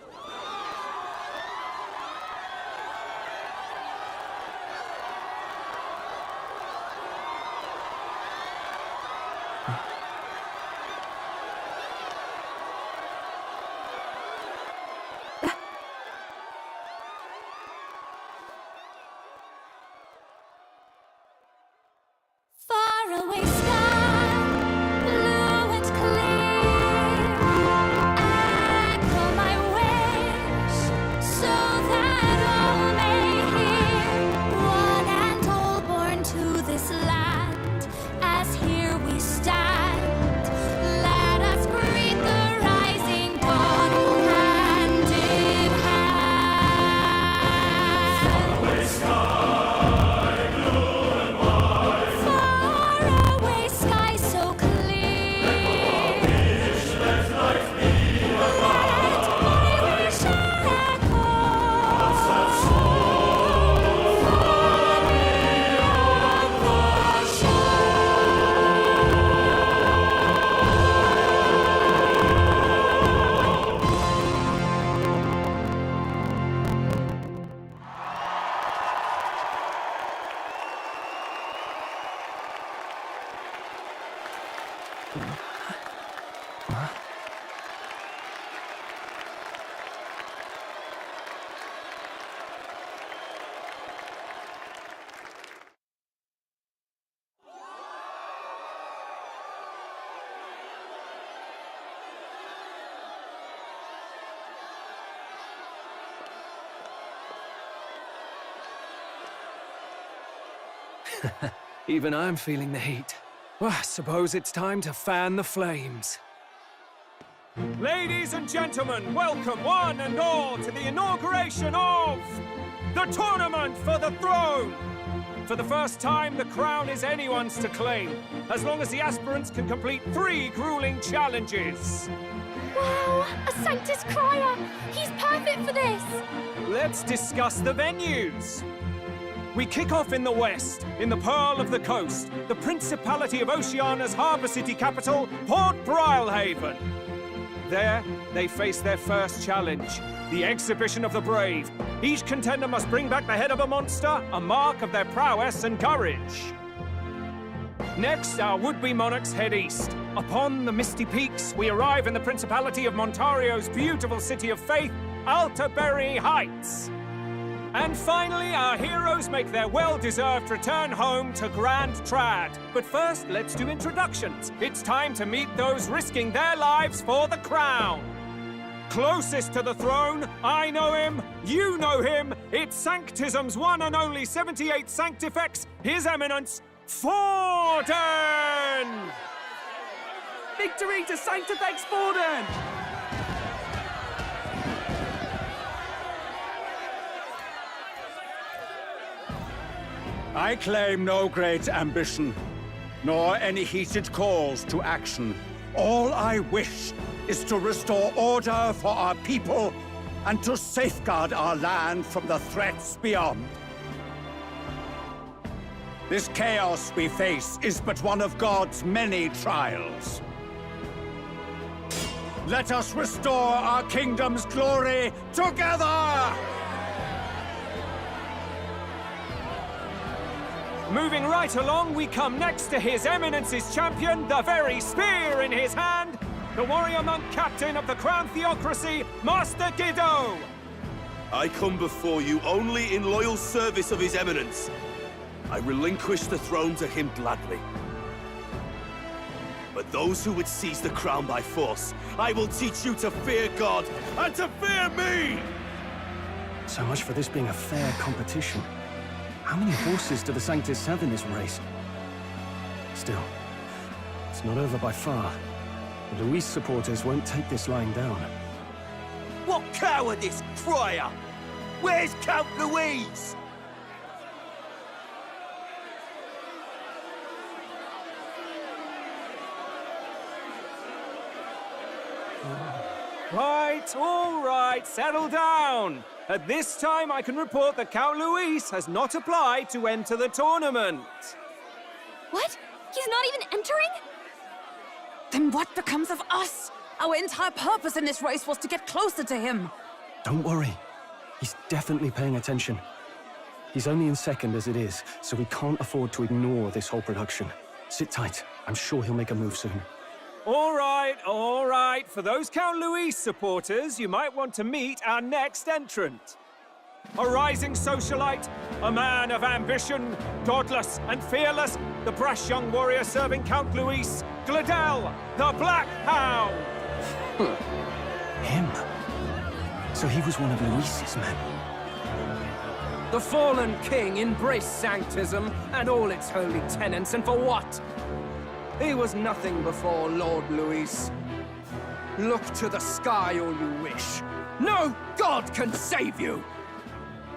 Even I'm feeling the heat. Well, I suppose it's time to fan the flames. Ladies and gentlemen, welcome one and all to the inauguration of the Tournament for the Throne! For the first time, the crown is anyone's to claim, as long as the aspirants can complete 3 grueling challenges. Wow, a Sanctus Crier! He's perfect for this! Let's discuss the venues. We kick off in the west, in the Pearl of the Coast, the Principality of Oceania's harbour city capital, Port Brilehaven. There, they face their first challenge, the Exhibition of the Brave. Each contender must bring back the head of a monster, a mark of their prowess and courage. Next, our would-be monarchs head east. Upon the misty peaks, we arrive in the Principality of Montario's beautiful city of faith, Altaberry Heights. And finally, our heroes make their well-deserved return home to Grand Trad. But first, let's do introductions. It's time to meet those risking their lives for the crown. Closest to the throne, I know him, you know him. It's Sanctism's one and only 78 Sanctifex, His Eminence, Forden! Victory to Sanctifex Forden! I claim no great ambition, nor any heated calls to action. All I wish is to restore order for our people and to safeguard our land from the threats beyond. This chaos we face is but one of God's many trials. Let us restore our kingdom's glory together! Moving right along, we come next to His Eminence's champion, the very spear in his hand, the warrior monk captain of the Crown Theocracy, Master Guido! I come before you only in loyal service of His Eminence. I relinquish the throne to him gladly. But those who would seize the crown by force, I will teach you to fear God and to fear me! So much for this being a fair competition. How many horses do the Sanctus have in this race? Still, it's not over by far. The Luis supporters won't take this lying down. What cowardice, Crier! Where's Count Louise? Right, all right, settle down. At this time, I can report that Count Luis has not applied to enter the tournament. What? He's not even entering? Then what becomes of us? Our entire purpose in this race was to get closer to him. Don't worry. He's definitely paying attention. He's only in second as it is, so we can't afford to ignore this whole production. Sit tight. I'm sure he'll make a move soon. All right, all right. For those Count Luis supporters, you might want to meet our next entrant. A rising socialite, a man of ambition, godless and fearless, the brash young warrior serving Count Luis, Gladel, the Black Hound. Him? So he was one of Luis's men. The fallen king embraced Sanctism and all its holy tenets, and for what? He was nothing before Lord Luis. Look to the sky all you wish. No god can save you!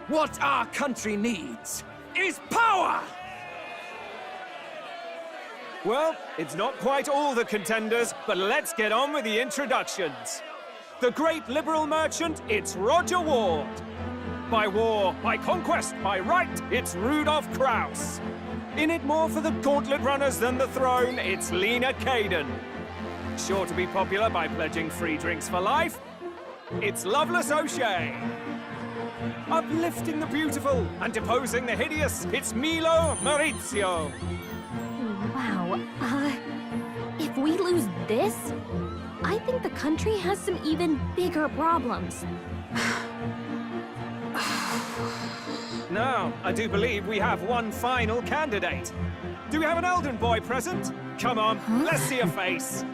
What our country needs is power! Well, it's not quite all the contenders, but let's get on with the introductions. The great liberal merchant, it's Roger Ward. By war, by conquest, by right, it's Rudolph Krauss. In it more for the gauntlet runners than the throne, it's Lena Caden. Sure to be popular by pledging free drinks for life, it's Loveless O'Shea. Uplifting the beautiful and deposing the hideous, it's Milo Maurizio. Wow, if we lose this, I think the country has some even bigger problems. Now, I do believe we have one final candidate. Do we have an Elden boy present? Come on, let's see a face.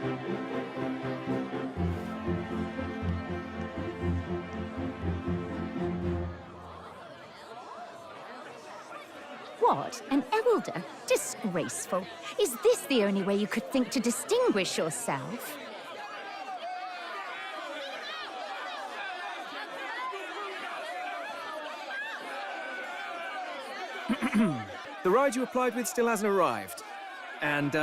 What? An elder? Disgraceful. Is this the only way you could think to distinguish yourself? The ride you applied with still hasn't arrived. And,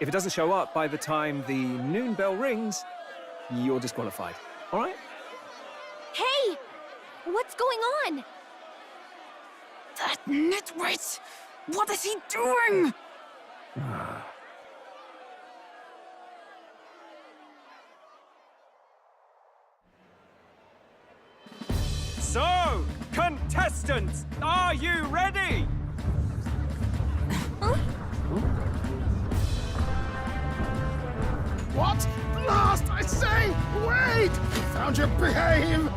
if it doesn't show up by the time the noon bell rings, you're disqualified. All right? Hey! What's going on? That nitwit! What is he doing? So, contestants, are you ready? What? Blast, I say! Wait! Found your behave!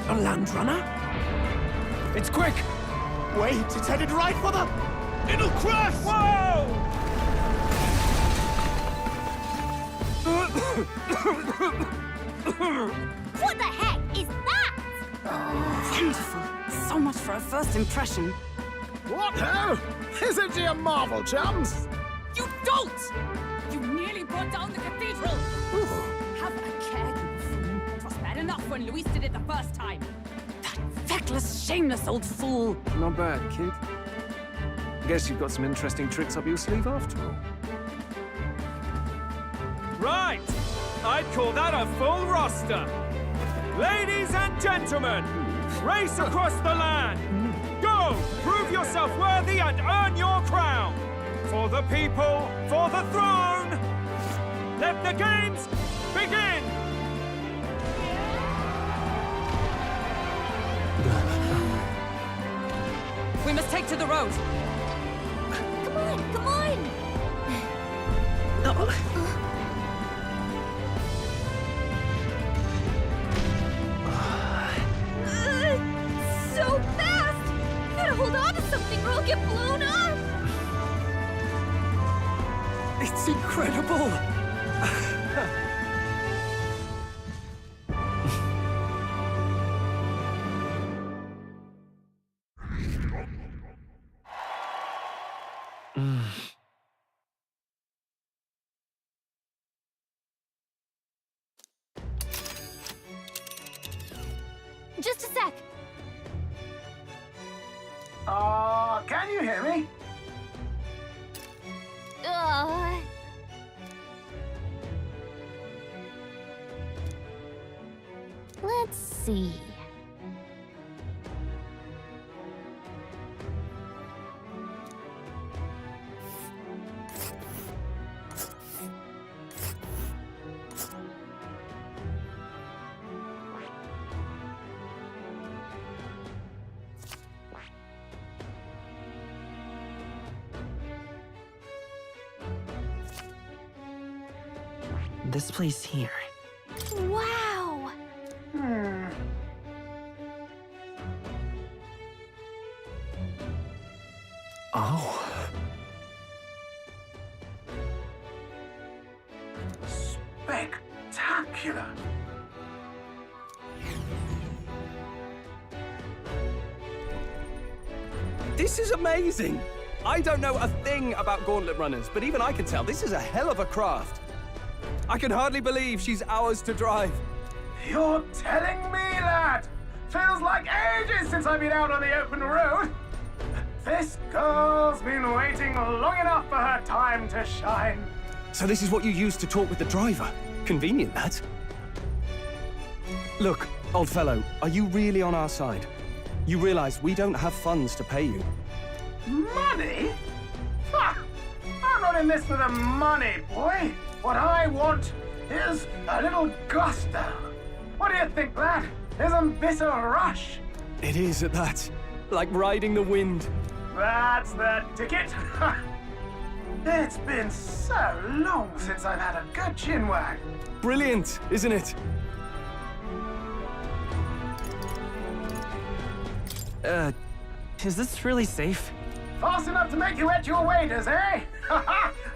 A land runner? It's quick! Wait, it's headed right for them! It'll crash! Whoa! What the heck is that? Wonderful. So much for a first impression. What now? Isn't she a marvel, chums? You don't! You nearly brought down the cathedral! Have a care, you fool. It was bad enough when Luis did it the first time. That feckless, shameless old fool! Not bad, kid. Guess you've got some interesting tricks up your sleeve after all. Right! I'd call that a full roster. Ladies and gentlemen, race across the land. Go! Prove yourself worthy and earn your crown. For the people, for the throne. Let the games begin! We must take to the road. Come on, come on! So fast! Gotta hold on to something or I'll get blown up! It's incredible! Just a sec. Can you hear me? Let's see. This place here. Wow! Oh. Spectacular! This is amazing! I don't know a thing about gauntlet runners, but even I can tell this is a hell of a craft. I can hardly believe she's ours to drive. You're telling me, lad? Feels like ages since I've been out on the open road. This girl's been waiting long enough for her time to shine. So this is what you use to talk with the driver? Convenient, that. Look, old fellow, are you really on our side? You realize we don't have funds to pay you. Money? Ha! I'm not in this for the money, boy. What I want is a little gusto. What do you think, lad? Isn't this a rush? It is at that. Like riding the wind. That's the ticket. It's been so long since I've had a good chinwag. Brilliant, isn't it? Is this really safe? Fast enough to make you wet your waders, eh?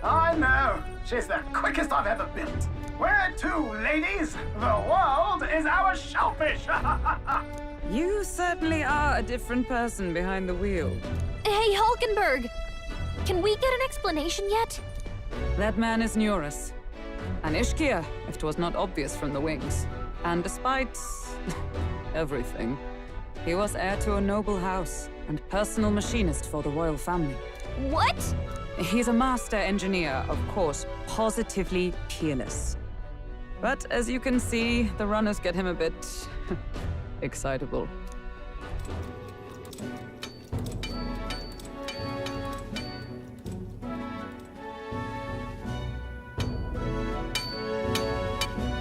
I know. She's the quickest I've ever built. Where to, ladies? The world is our shellfish! You certainly are a different person behind the wheel. Hey, Hulkenberg! Can we get an explanation yet? That man is Neurus. An Ishkia, if 'twas not obvious from the wings. And despite everything, he was heir to a noble house and personal machinist for the royal family. What? He's a master engineer, of course, positively peerless. But as you can see, the runners get him a bit excitable.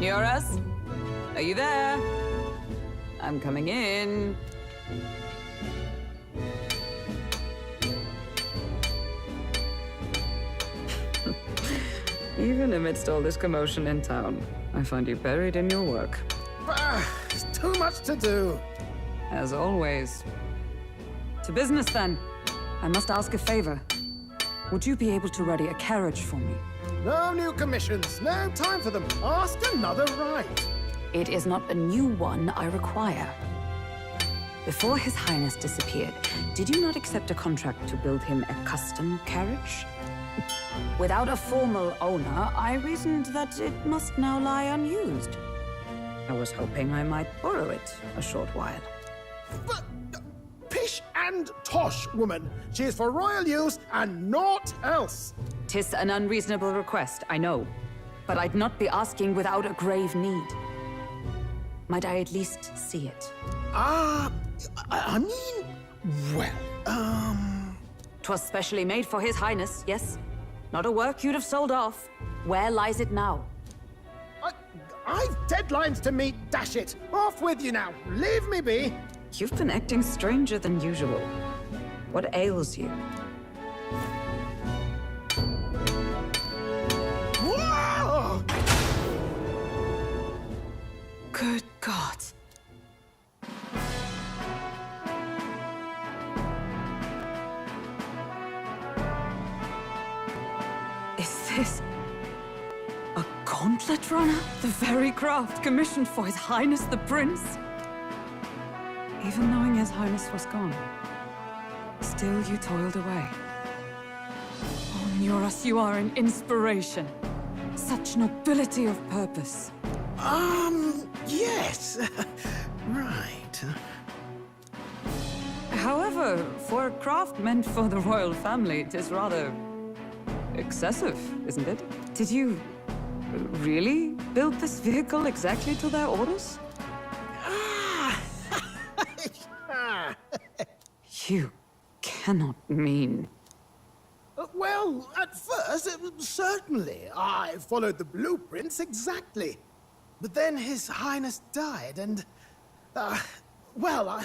Neurus? Are you there? I'm coming in. Even amidst all this commotion in town, I find you buried in your work. It's too much to do. As always. To business, then. I must ask a favor. Would you be able to ready a carriage for me? No new commissions. No time for them. Ask another right. It is not a new one I require. Before His Highness disappeared, did you not accept a contract to build him a custom carriage? Without a formal owner, I reasoned that it must now lie unused. I was hoping I might borrow it a short while. But, pish and tosh, woman. She is for royal use and naught else. 'Tis an unreasonable request, I know. But I'd not be asking without a grave need. Might I at least see it? I mean, well, 'Twas specially made for His Highness, yes? Not a work you'd have sold off. Where lies it now? I've deadlines to meet, dash it. Off with you now. Leave me be. You've been acting stranger than usual. What ails you? Whoa! Good God. Is this a gauntlet runner? The very craft commissioned for His Highness the Prince? Even knowing His Highness was gone, still you toiled away. Oh, Neurus, you are an inspiration. Such nobility of purpose. Yes. Right. However, for a craft meant for the royal family, it is rather excessive, isn't it? Did you really build this vehicle exactly to their orders? You cannot mean... Well, at first, certainly. I followed the blueprints exactly. But then His Highness died, and... well,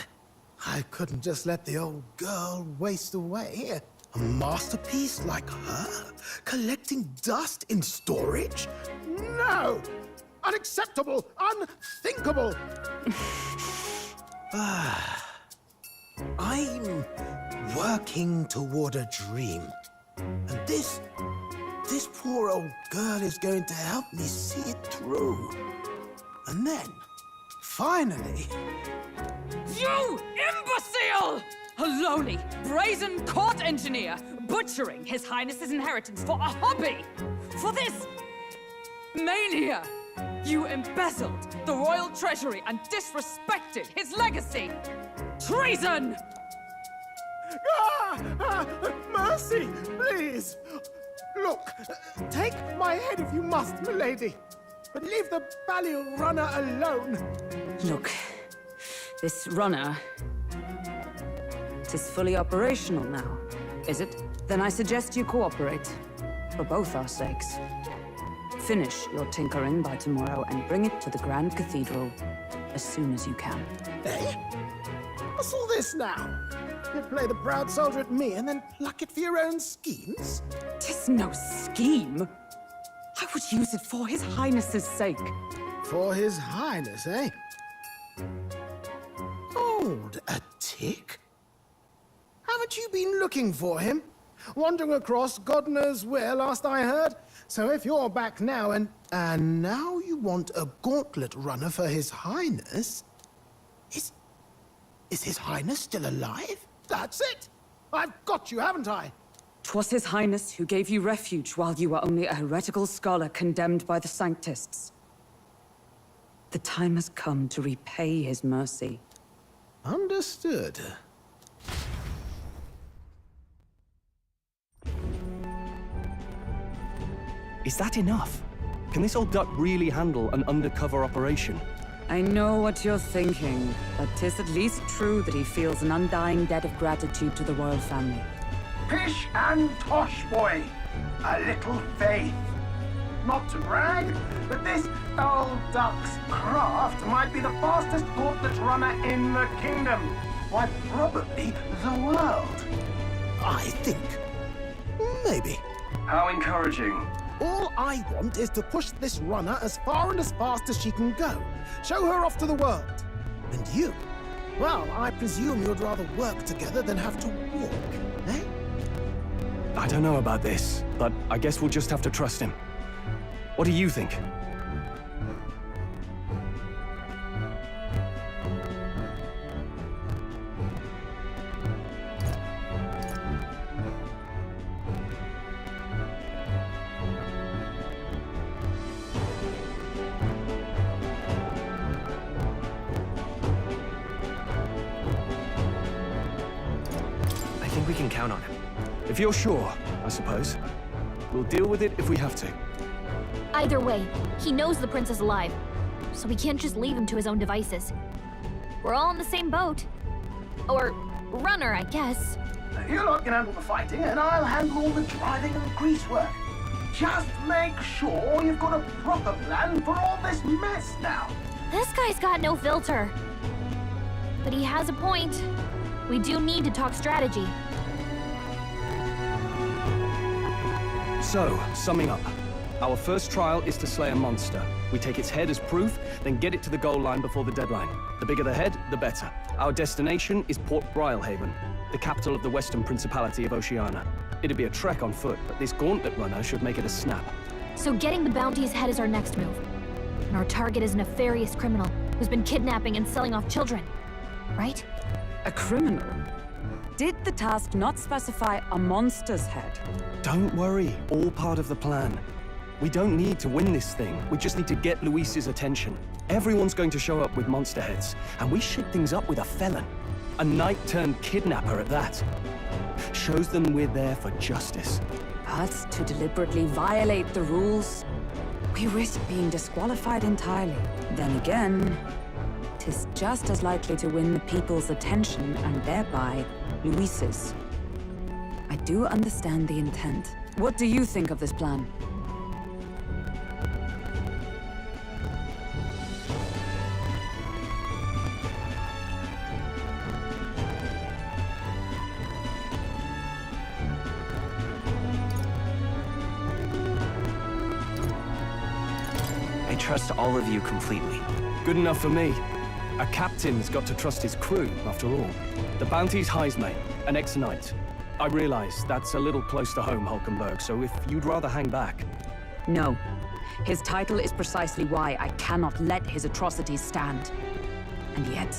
I couldn't just let the old girl waste away. A masterpiece like her? Collecting dust in storage? No! Unacceptable! Unthinkable! I'm working toward a dream. And this poor old girl is going to help me see it through. And then, finally... You imbecile! A lowly, brazen court engineer butchering His Highness's inheritance for a hobby! For this mania! You embezzled the royal treasury and disrespected his legacy! Treason! Mercy, please! Look, take my head if you must, milady. But leave the Balliol runner alone. Look, this runner... Tis fully operational now, is it? Then I suggest you cooperate, for both our sakes. Finish your tinkering by tomorrow and bring it to the Grand Cathedral as soon as you can. Eh? What's all this now? You play the proud soldier at me and then pluck it for your own schemes? 'Tis no scheme. I would use it for His Highness's sake. For His Highness, eh? Hold a tick. Haven't you been looking for him? wandering across God knows where last I heard. So if you're back now and now you want a gauntlet runner for His Highness? Is His Highness still alive? That's it! I've got you, haven't I? 'Twas His Highness who gave you refuge while you were only a heretical scholar condemned by the Sanctists. The time has come to repay His mercy. Understood. Is that enough? Can this old duck really handle an undercover operation? I know what you're thinking, but 'tis at least true that he feels an undying debt of gratitude to the royal family. Pish and tosh, boy. A little faith. Not to brag, but this old duck's craft might be the fastest gauntlet runner in the kingdom. Why, probably the world. I think. Maybe. How encouraging. All I want is to push this runner as far and as fast as she can go. Show her off to the world. And you? Well, I presume you'd rather work together than have to walk, eh? I don't know about this, but I guess we'll just have to trust him. What do you think? We can count on him. If you're sure, I suppose. We'll deal with it if we have to. Either way, he knows the prince is alive, so we can't just leave him to his own devices. We're all in the same boat. Or runner, I guess. You lot can handle the fighting, and I'll handle all the driving and grease work. Just make sure you've got a proper plan for all this mess now. This guy's got no filter. But he has a point. We do need to talk strategy. So, summing up. Our first trial is to slay a monster. We take its head as proof, then get it to the goal line before the deadline. The bigger the head, the better. Our destination is Port Brilehaven, the capital of the Western Principality of Oceania. It'd be a trek on foot, but this gauntlet runner should make it a snap. So getting the bounty's head is our next move. And our target is a nefarious criminal who's been kidnapping and selling off children. Right? A criminal? Did the task not specify a monster's head? Don't worry, all part of the plan. We don't need to win this thing. We just need to get Luis's attention. Everyone's going to show up with monster heads, and we shake things up with a felon. A knight-turned-kidnapper at that. Shows them we're there for justice. But to deliberately violate the rules, we risk being disqualified entirely. Then again, 'tis just as likely to win the people's attention and thereby Luis's. I do understand the intent. What do you think of this plan? I trust all of you completely. Good enough for me. A captain's got to trust his crew, after all. The bounty's Heisme, an ex-knight. I realize that's a little close to home, Hulkenberg, so if you'd rather hang back... No. His title is precisely why I cannot let his atrocities stand. And yet,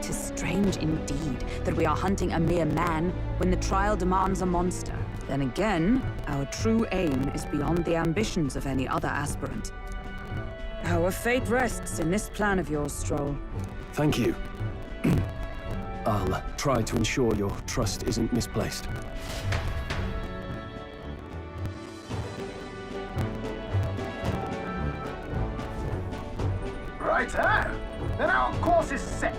'tis strange indeed that we are hunting a mere man when the trial demands a monster. Then again, our true aim is beyond the ambitions of any other aspirant. Our fate rests in this plan of yours, Stroll. Thank you. I'll try to ensure your trust isn't misplaced. Righto. Then our course is set.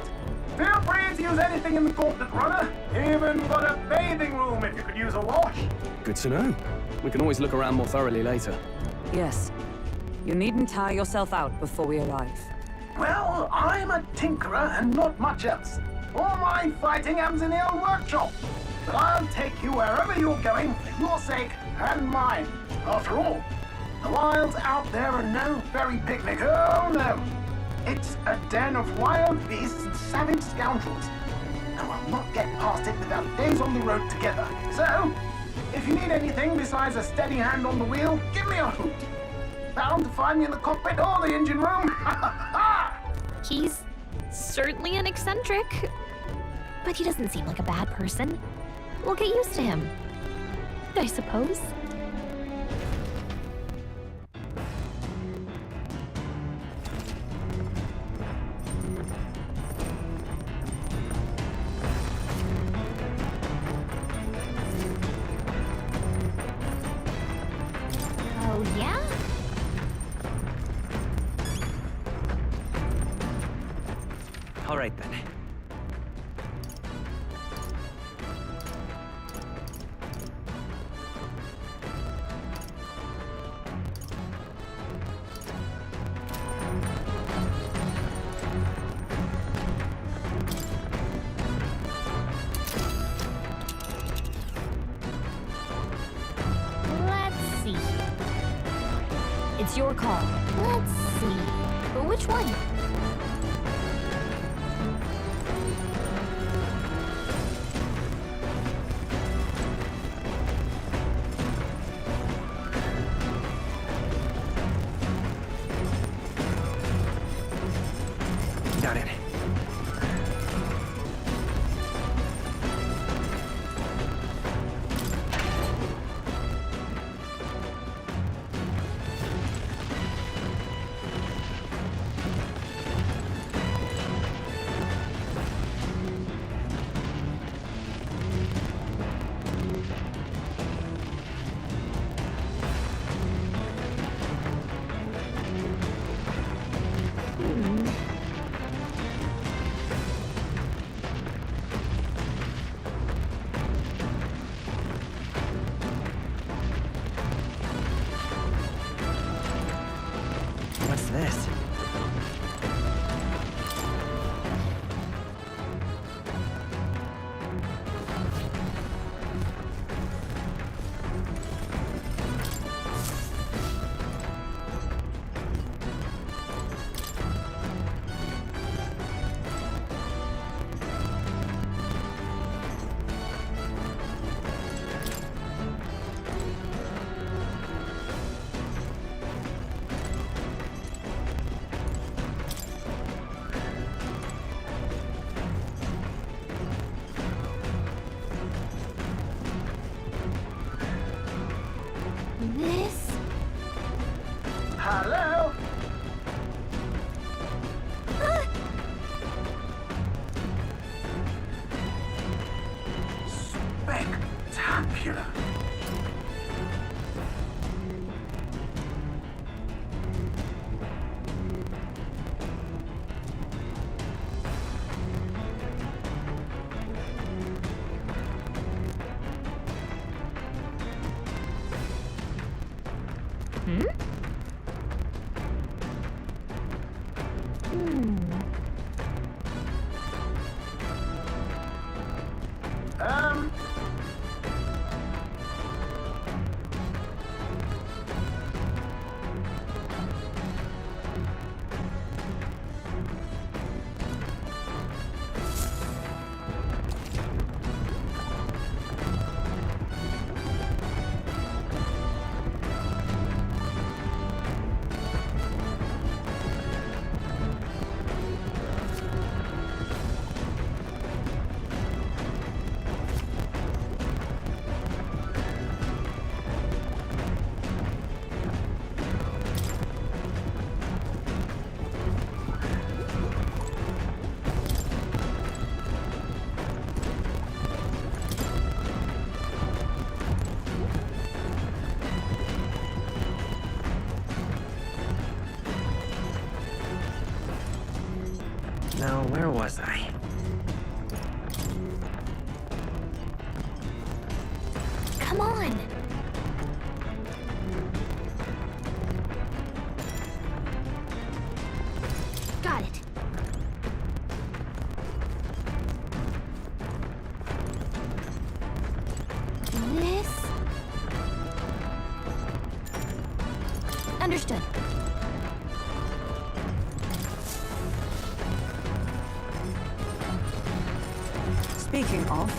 Feel free to use anything in the gauntlet runner. Even got a bathing room if you could use a wash. Good to know. We can always look around more thoroughly later. Yes. You needn't tire yourself out before we arrive. Well, I'm a tinkerer and not much else. All my fighting happens in the old workshop. But I'll take you wherever you're going for your sake and mine. After all, the wilds out there are no fairy picnic. Oh no. It's a den of wild beasts and savage scoundrels. I will not get past it without days on the road together. So, if you need anything besides a steady hand on the wheel, give me a hoot. Bound to find me in the cockpit or the engine room. He's certainly an eccentric, but he doesn't seem like a bad person. We'll get used to him, I suppose. Oh, yeah? All right, then. Let's see. It's your call. Let's see. But which one? Got it. What's this? This? Hello? Spectacular. Hmm? Now, where was I? Come on! Got it. This? Understood. Speaking of...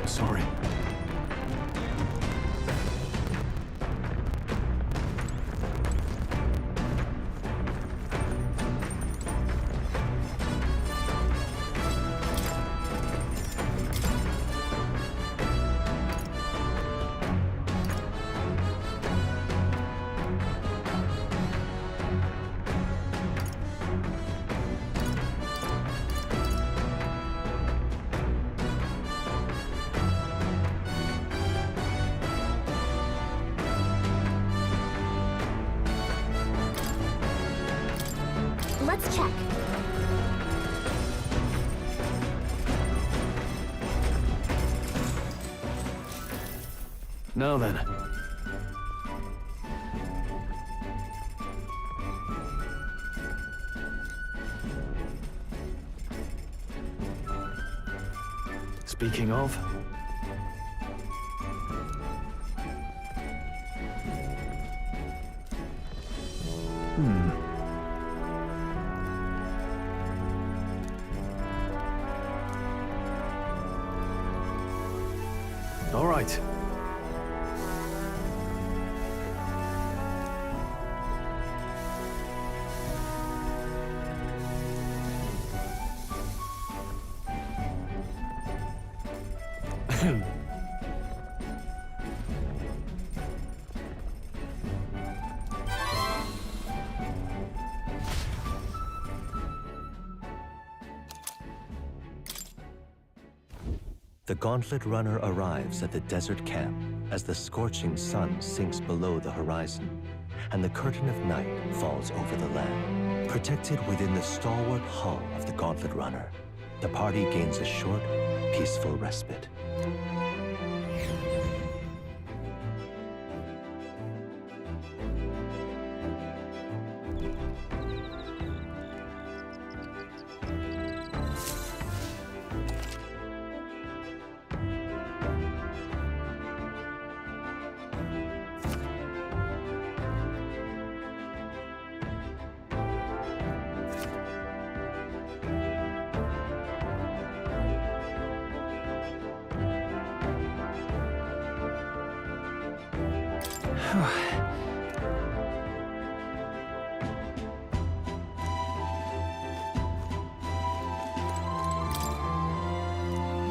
Sorry. Let's check. Now then. Speaking of... All right. The Gauntlet Runner arrives at the desert camp as the scorching sun sinks below the horizon, and the curtain of night falls over the land. Protected within the stalwart hull of the Gauntlet Runner, the party gains a short, peaceful respite.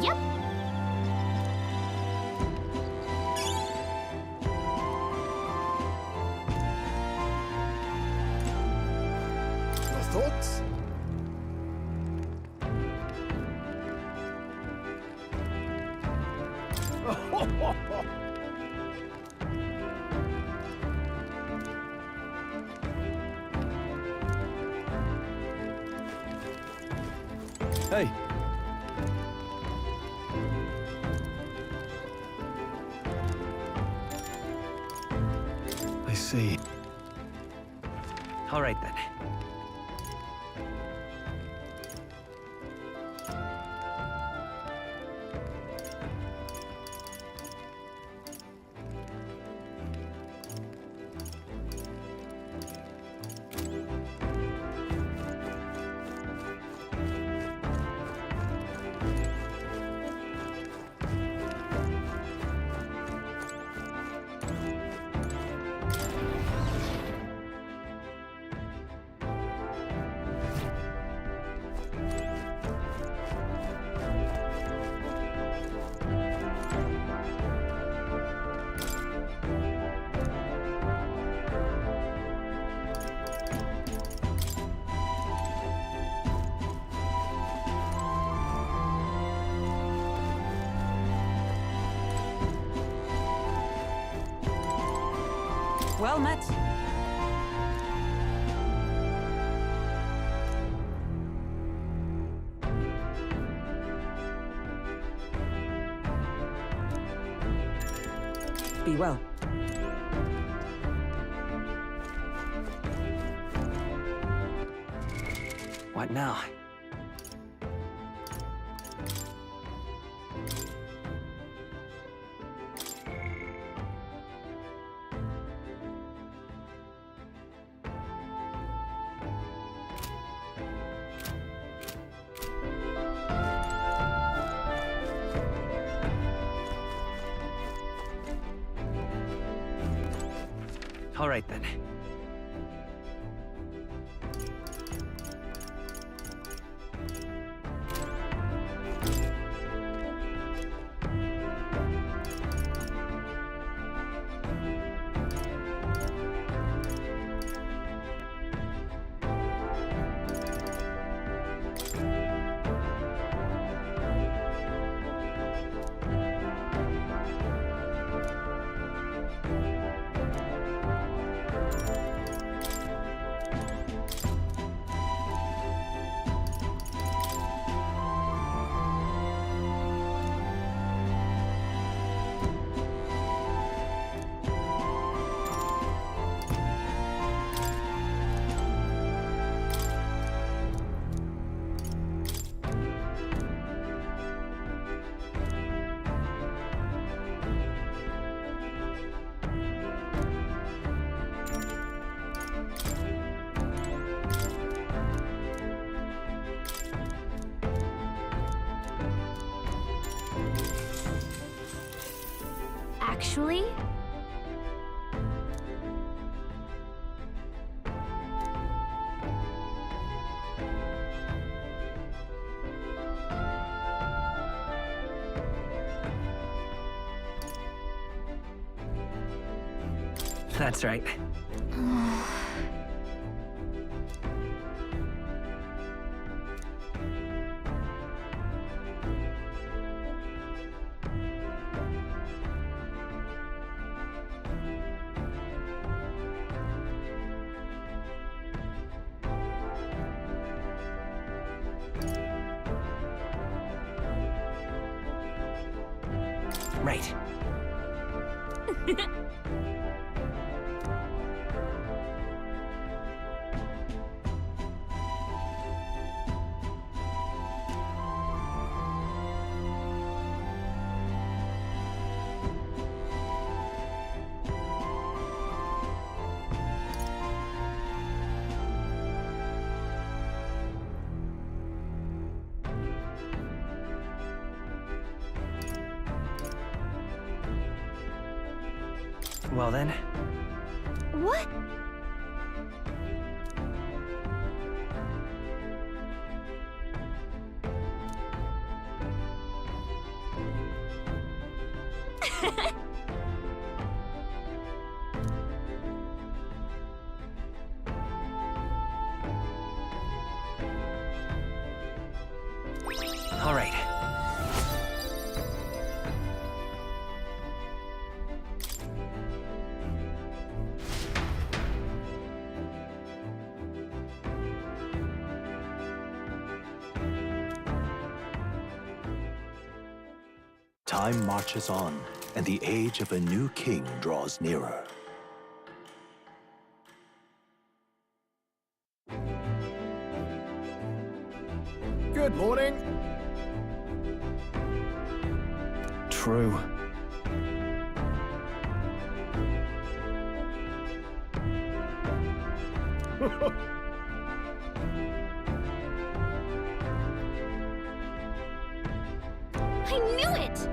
Yep. Your thoughts? Hey. I see. All right then. Well met. Be well. What now? All right, then. Actually? That's right. Right. Well then. What? All right. Time marches on, and the age of a new king draws nearer. Good morning. True. I knew it!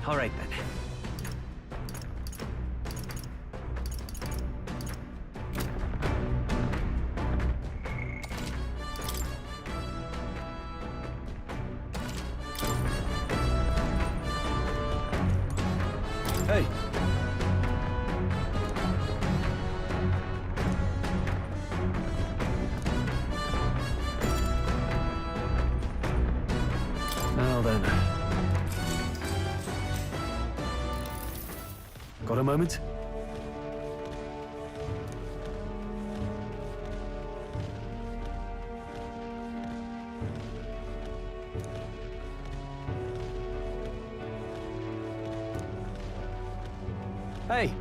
All right, then. Hey. Now then. Got a moment? Hey!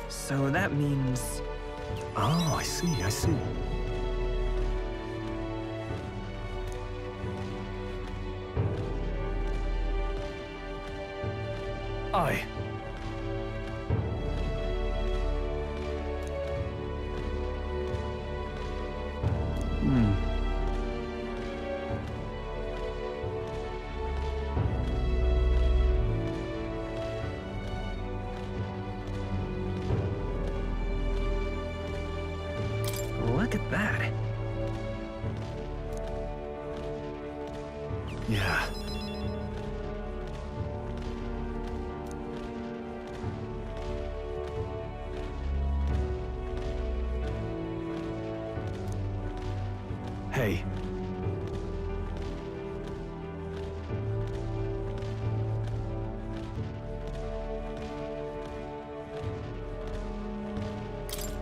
So that means... Oh, I see, I see. Aye. Look at that. Yeah. Hey.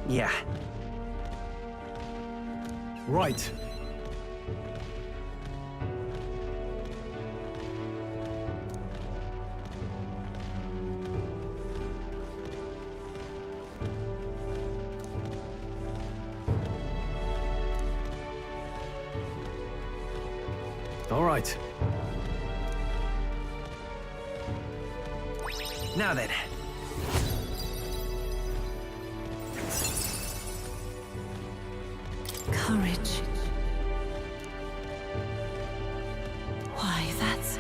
Yeah. Right. All right. Now then. Courage. Why, that's...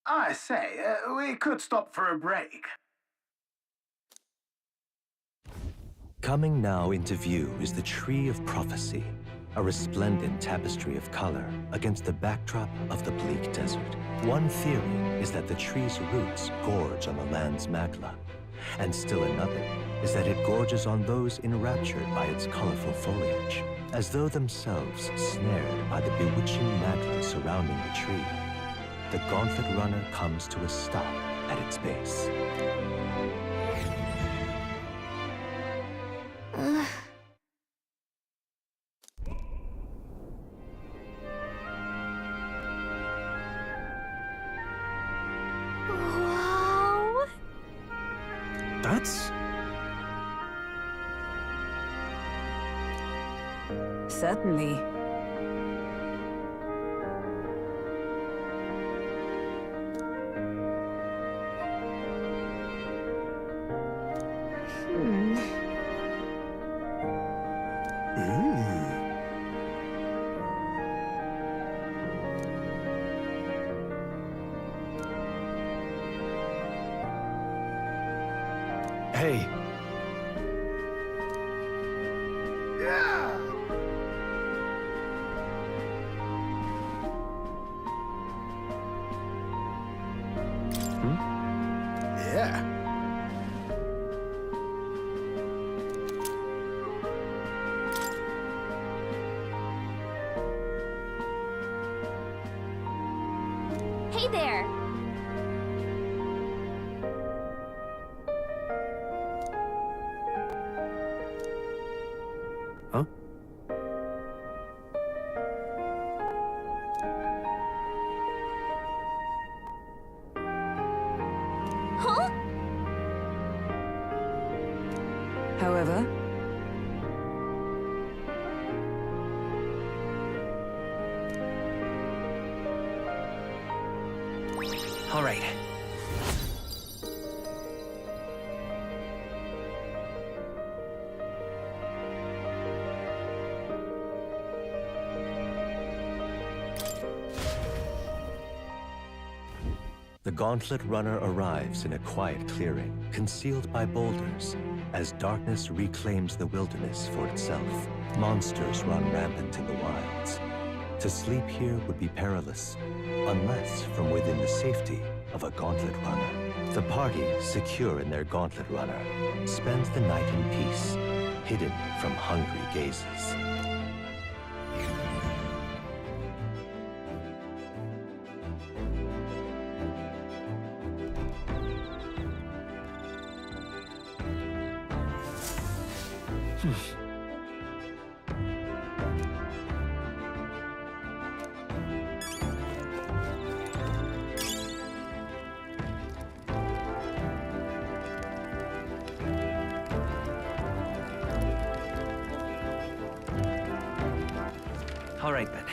I say, we could stop for a break. Coming now into view is the Tree of Prophecy, a resplendent tapestry of color against the backdrop of the bleak desert. One theory is that the tree's roots gorge on the land's magla, and still another is that it gorges on those enraptured by its colorful foliage, as though themselves snared by the bewitching magla surrounding the tree. The Gauntlet Runner comes to a stop at its base. Wow! That's... Certainly. Hey. Yeah. Hey there! Huh? Huh? However, All right. The Gauntlet Runner arrives in a quiet clearing, concealed by boulders. As darkness reclaims the wilderness for itself, monsters run rampant in the wilds. To sleep here would be perilous, unless from within the safety of a Gauntlet Runner. The party, secure in their Gauntlet Runner, spends the night in peace, hidden from hungry gazes. All right, then.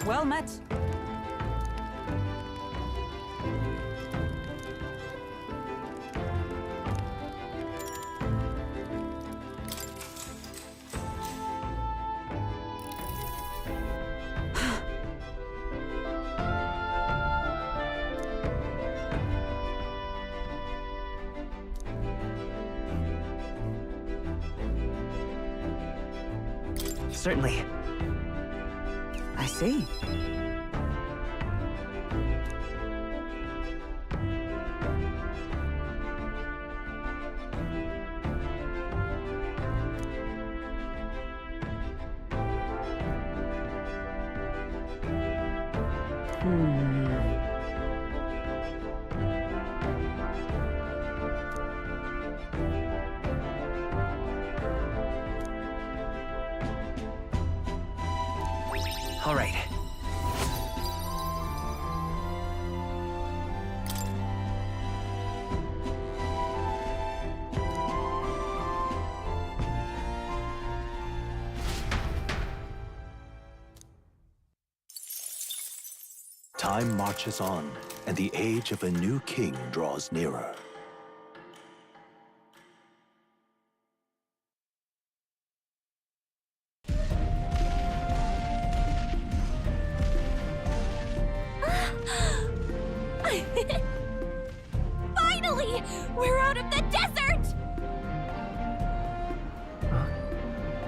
Well met. Certainly. I see. All right. Time marches on, and the age of a new king draws nearer. Finally! We're out of the desert!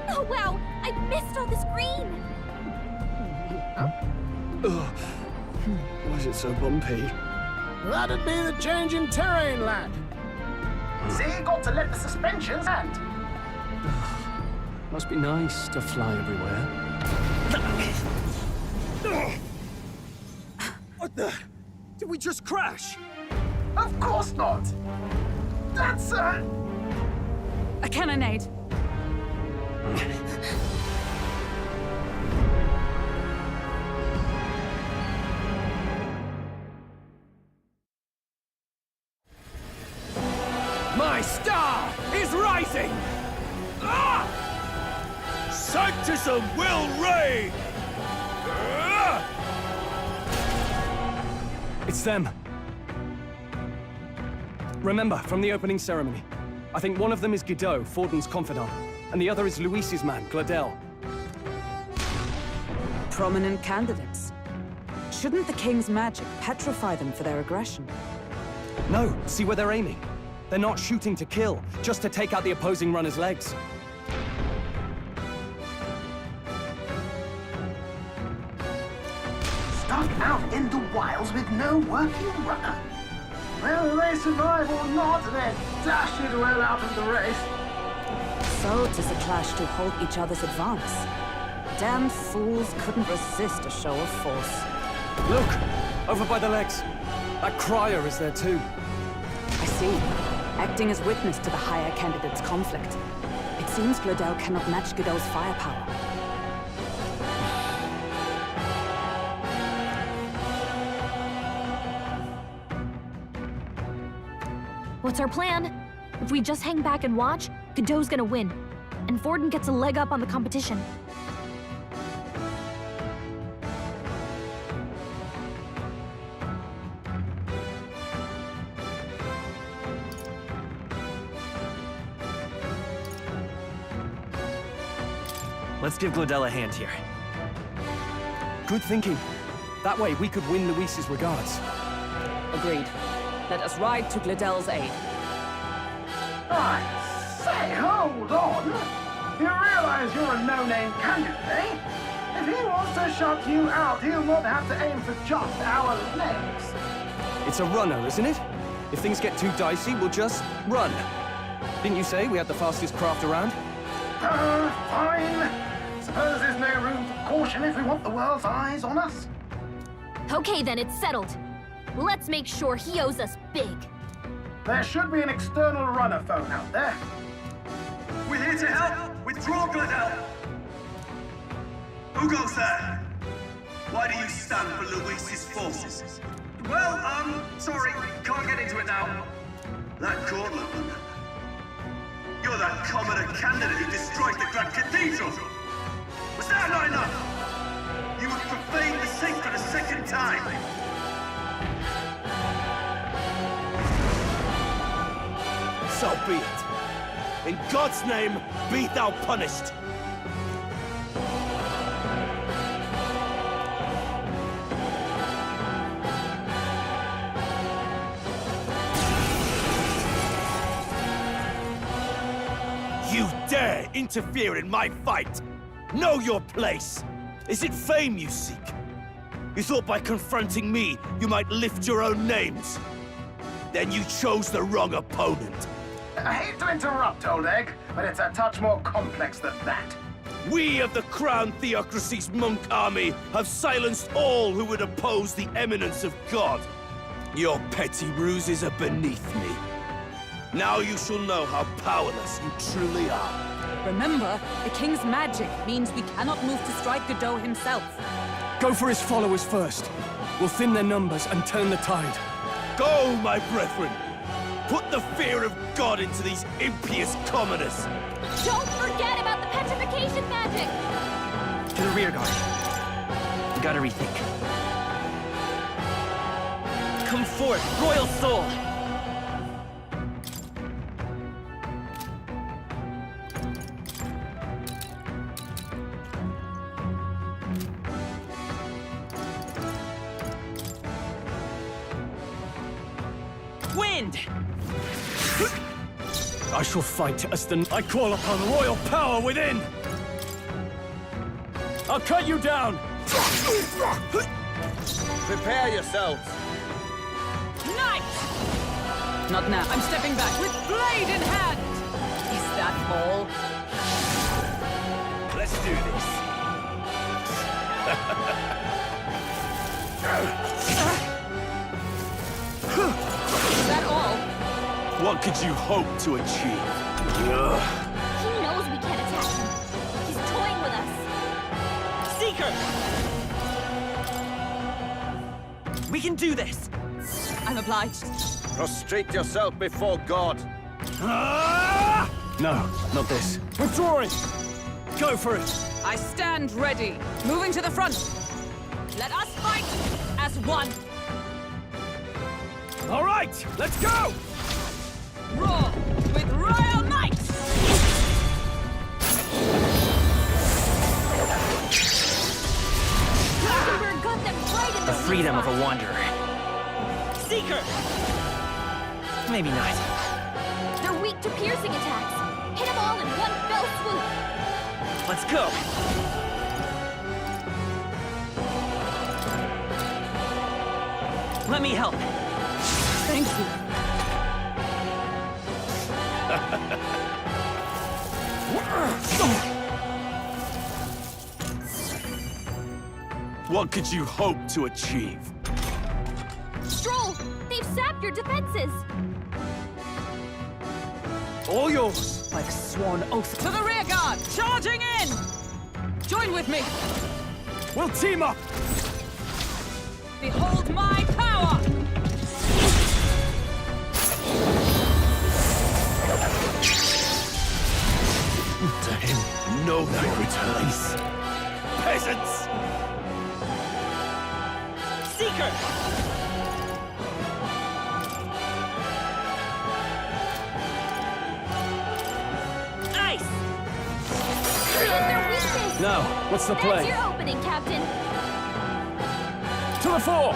Oh wow, I missed all this green! Ugh. Why is it so bumpy? That'd be the change in terrain, lad. See, got to let the suspensions land. Must be nice to fly everywhere. What the? Did we just crash? Of course not. That's a cannonade. My star is rising! Ah! Sanctism will reign! It's them. Remember, from the opening ceremony, I think one of them is Guido, Forden's confidant, and the other is Luis's man, Gladel. Prominent candidates. Shouldn't the king's magic petrify them for their aggression? No, see where they're aiming. They're not shooting to kill, just to take out the opposing runner's legs. stuck out in the wilds with no working runner. Whether they survive or not, they're dashed well out of the race. So 'tis a clash to halt each other's advance. Damned fools couldn't resist a show of force. Look! Over by the legs. That crier is there too. I see. Acting as witness to the higher candidate's conflict. It seems Glodell cannot match Godot's firepower. What's our plan? If we just hang back and watch, Godot's gonna win. And Forden gets a leg up on the competition. Let's give Glodell a hand here. Good thinking. That way we could win Luis's regards. Agreed. Let us ride to Glodell's aid. I say, hold on. You realize you're a no-name candidate, eh? If he wants to shut you out, he'll not have to aim for just our legs. It's a runner, isn't it? If things get too dicey, we'll just run. Didn't you say we had the fastest craft around? Fine. Suppose there's no room for caution if we want the world's eyes on us? Okay then, it's settled. Let's make sure he owes us big. There should be an external runner phone out there. We're here to help! Withdraw, Glodell! Who goes there? Why do you stand for Luis's forces? Well, sorry, can't get into it now. That gauntlet one. You're that commoner candidate who destroyed the Grand Cathedral! Was that not enough? You would profane the sacred a second time! So be it. In God's name, be thou punished. You dare interfere in my fight! Know your place! Is it fame you seek? You thought by confronting me, you might lift your own names? Then you chose the wrong opponent. I hate to interrupt, old egg, but it's a touch more complex than that. We of the Crown Theocracy's monk army have silenced all who would oppose the eminence of God. Your petty ruses are beneath me. Now you shall know how powerless you truly are. Remember, the King's magic means we cannot move to strike Godot himself. Go for his followers first. We'll thin their numbers and turn the tide. Go, my brethren! Put the fear of God into these impious commoners! Don't forget about the petrification magic! To the rear guard. We gotta rethink. Come forth, royal soul! Wind! I shall fight as I call upon royal power within! I'll cut you down! Prepare yourselves! Knight! Not now. I'm stepping back with blade in hand! Is that all? Let's do this. Is that all? What could you hope to achieve? He knows we can't attack him. He's toying with us. Seeker! We can do this! I'm obliged. Prostrate yourself before God. No, not this. Withdrawing! Go for it! I stand ready. Moving to the front. Let us fight as one. All right, let's go! Roar with royal might! Dragonberg got them right in The freedom of a wanderer. Seeker! Maybe not. They're weak to piercing attacks. Hit them all in one fell swoop. Let's go! Let me help. Thank you. What could you hope to achieve? Stroll! They've sapped your defenses! All yours. By the sworn oath. To the rear guard! Charging in! Join with me! We'll team up! Behold my power! To him, no returns. Peasants! Seeker! Ice! Their weakness! Now, what's the play? That's your opening, Captain. To the fore!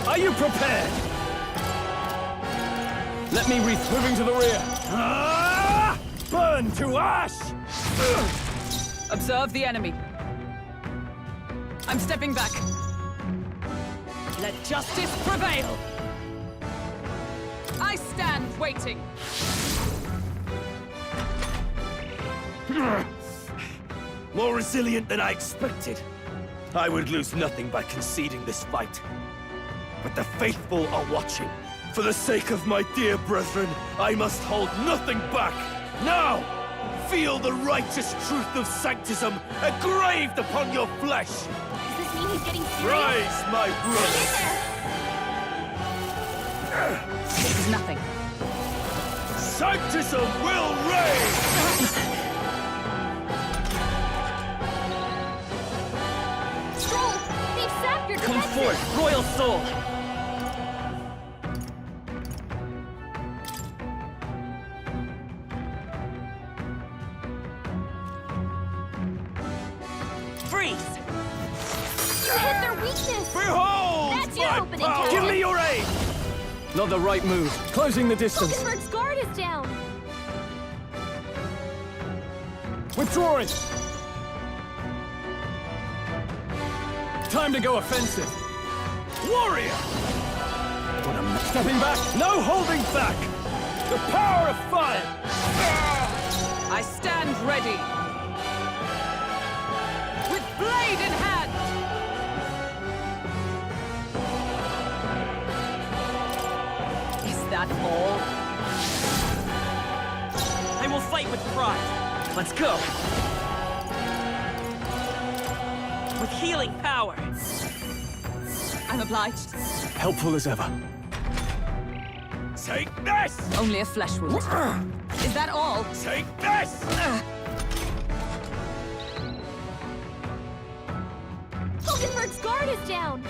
Are you prepared? Let me moving to the rear. Ah! Burn to ash! Observe the enemy. I'm stepping back. Let justice prevail! I stand waiting. More resilient than I expected. I would lose nothing by conceding this fight. But the faithful are watching. For the sake of my dear brethren, I must hold nothing back. Now, feel the righteous truth of sanctism engraved upon your flesh. Does this mean he's getting serious? Rise, my brothers. This is nothing. Sanctism will reign! Stroll! They've sapped your Come defenses! forth, royal soul! Freeze! Hit their weakness! Behold! That's your my opening, power! Captain! Give me your aid! Not the right move. Closing the distance. Hulkenberg's guard is down! Withdrawing! Time to go offensive. Warrior! Stepping back, no holding back! The power of fire! I stand ready. With blade in hand! Is that all? I will fight with pride. Let's go! With healing power! I'm obliged. Helpful as ever. Take this! Only a flesh wound. Is that all? Take this! Hulkenberg's guard is down!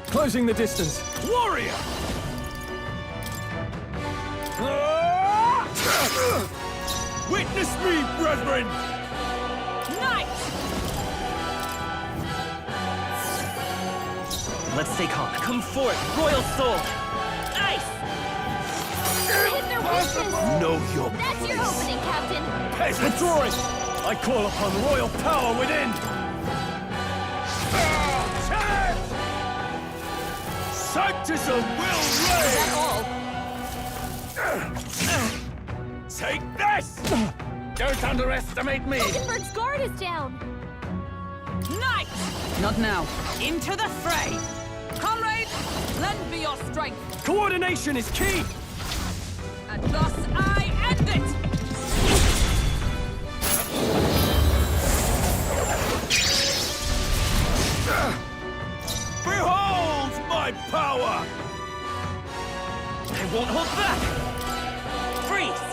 Closing the distance. Warrior! Witness me, brethren! Knight! Let's stay calm. Come forth, royal soul! Ice! Hit their weakness! Know your That's your place. opening, Captain! Peasants! Withdrawing! I call upon royal power within! Sanctism will Is that reign! all? Take this! Don't underestimate me! Hulkenberg's guard is down! Knight! Not now. Into the fray! Comrades, lend me your strength! Coordination is key! And thus I end it! Behold my power! I won't hold back! Freeze!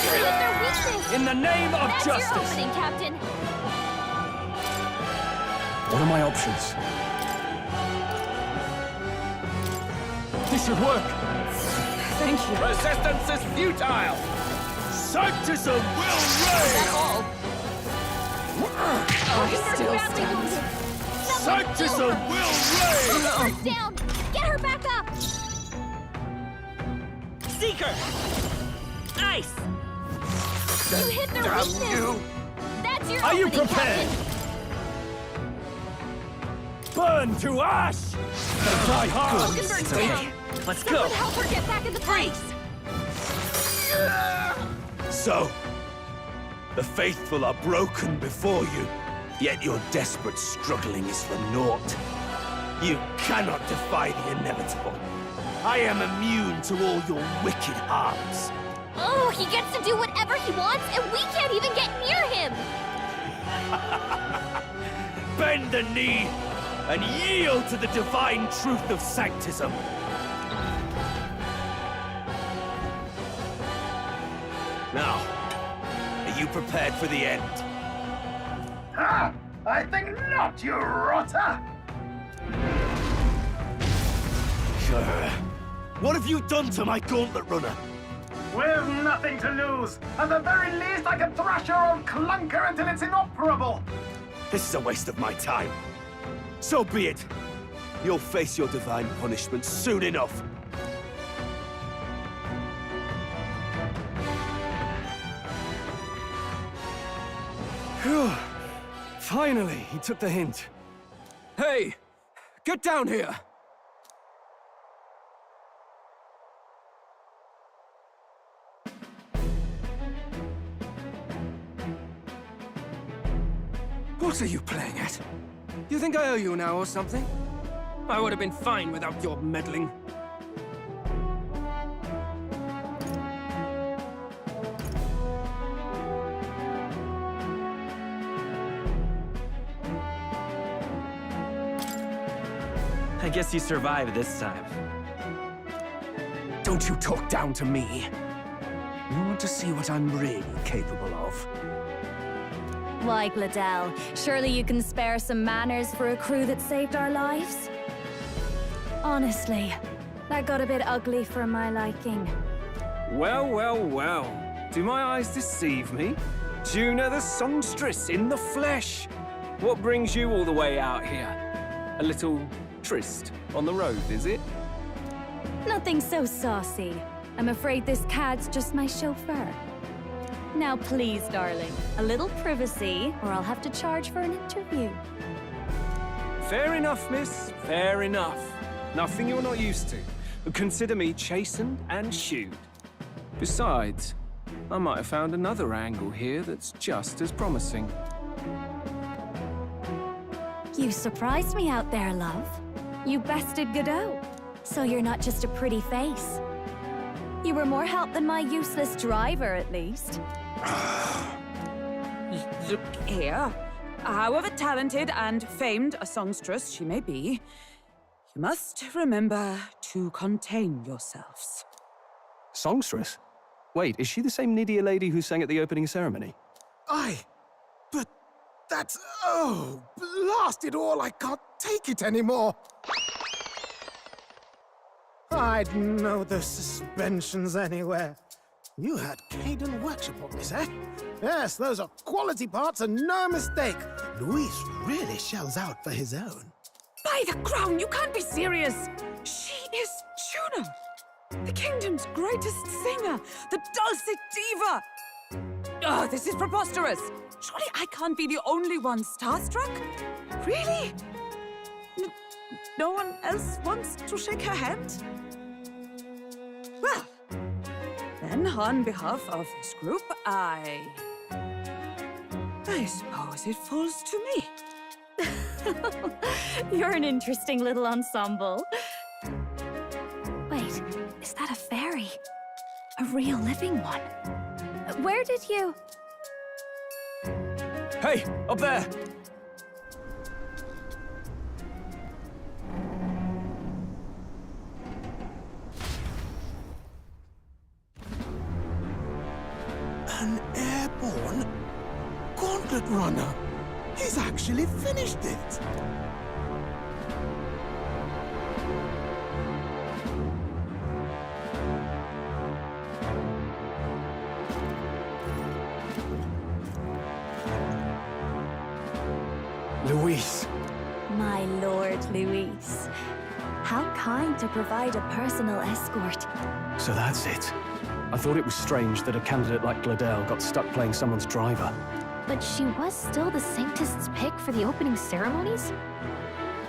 Hit their weakness! In the name of That's justice! your opening, Captain! What are my options? This should work! Thank you. Resistance is futile! Sanctism will Is that reign! all? I Hulkenberg's still badly stand. wounded! Sanctism will reign! Hulkenberg's down! Get her back up! Seeker! Ice! You hit their Damn weakness! you! That's your Are you opening, prepared? Captain! Burn to ash! Die hard! Hulkenberg's down! Let's Someone go! help her get back in the fight! So, the faithful are broken before you, yet your desperate struggling is for naught. You cannot defy the inevitable. I am immune to all your wicked harms. Oh, he gets to do whatever he wants, and we can't even get near him! Bend the knee and yield to the divine truth of sanctism. Now, are you prepared for the end? Ha! I think not, you rotter! What have you done to my gauntlet runner? We've nothing to lose. At the very least, I can thrash your old clunker until it's inoperable. This is a waste of my time. So be it. You'll face your divine punishment soon enough. Phew. Finally, he took the hint. Hey! Get down here! What are you playing at? You think I owe you now or something? I would have been fine without your meddling. I guess you survived this time. Don't you talk down to me. You want to see what I'm really capable of? Why, Gladell, surely you can spare some manners for a crew that saved our lives? Honestly, that got a bit ugly for my liking. Well, well, well. Do my eyes deceive me? Juna the songstress in the flesh. What brings you all the way out here? A little tryst on the road, is it? Nothing so saucy. I'm afraid this cad's just my chauffeur. Now please, darling, a little privacy, or I'll have to charge for an interview. Fair enough, miss. Fair enough. Nothing you're not used to. But consider me chastened and shooed. Besides, I might have found another angle here that's just as promising. You surprised me out there, love. You bested Godot. So you're not just a pretty face. You were more help than my useless driver, at least. Look here. However talented and famed a songstress she may be, you must remember to contain yourselves. Songstress? Wait, is she the same Nydia lady who sang at the opening ceremony? Aye, but that's... oh, blast it all, I can't take it anymore. I'd know those suspensions anywhere. You had Caden workshop on this, eh? Yes, those are quality parts and no mistake. Luis really shells out for his own. By the crown, you can't be serious! She is Juna, the kingdom's greatest singer, the dulcet diva! Oh, this is preposterous! Surely I can't be the only one starstruck? Really? No one else wants to shake her hand? Well, then on behalf of this group, I suppose it falls to me. You're an interesting little ensemble. Wait, is that a fairy? A real living one? Where did you... Hey, up there! An airborne gauntlet runner. He's actually finished it. Luis. My Lord Luis. How kind to provide a personal escort. So that's it. I thought it was strange that a candidate like Gladell got stuck playing someone's driver. But she was still the Sanctist's pick for the opening ceremonies?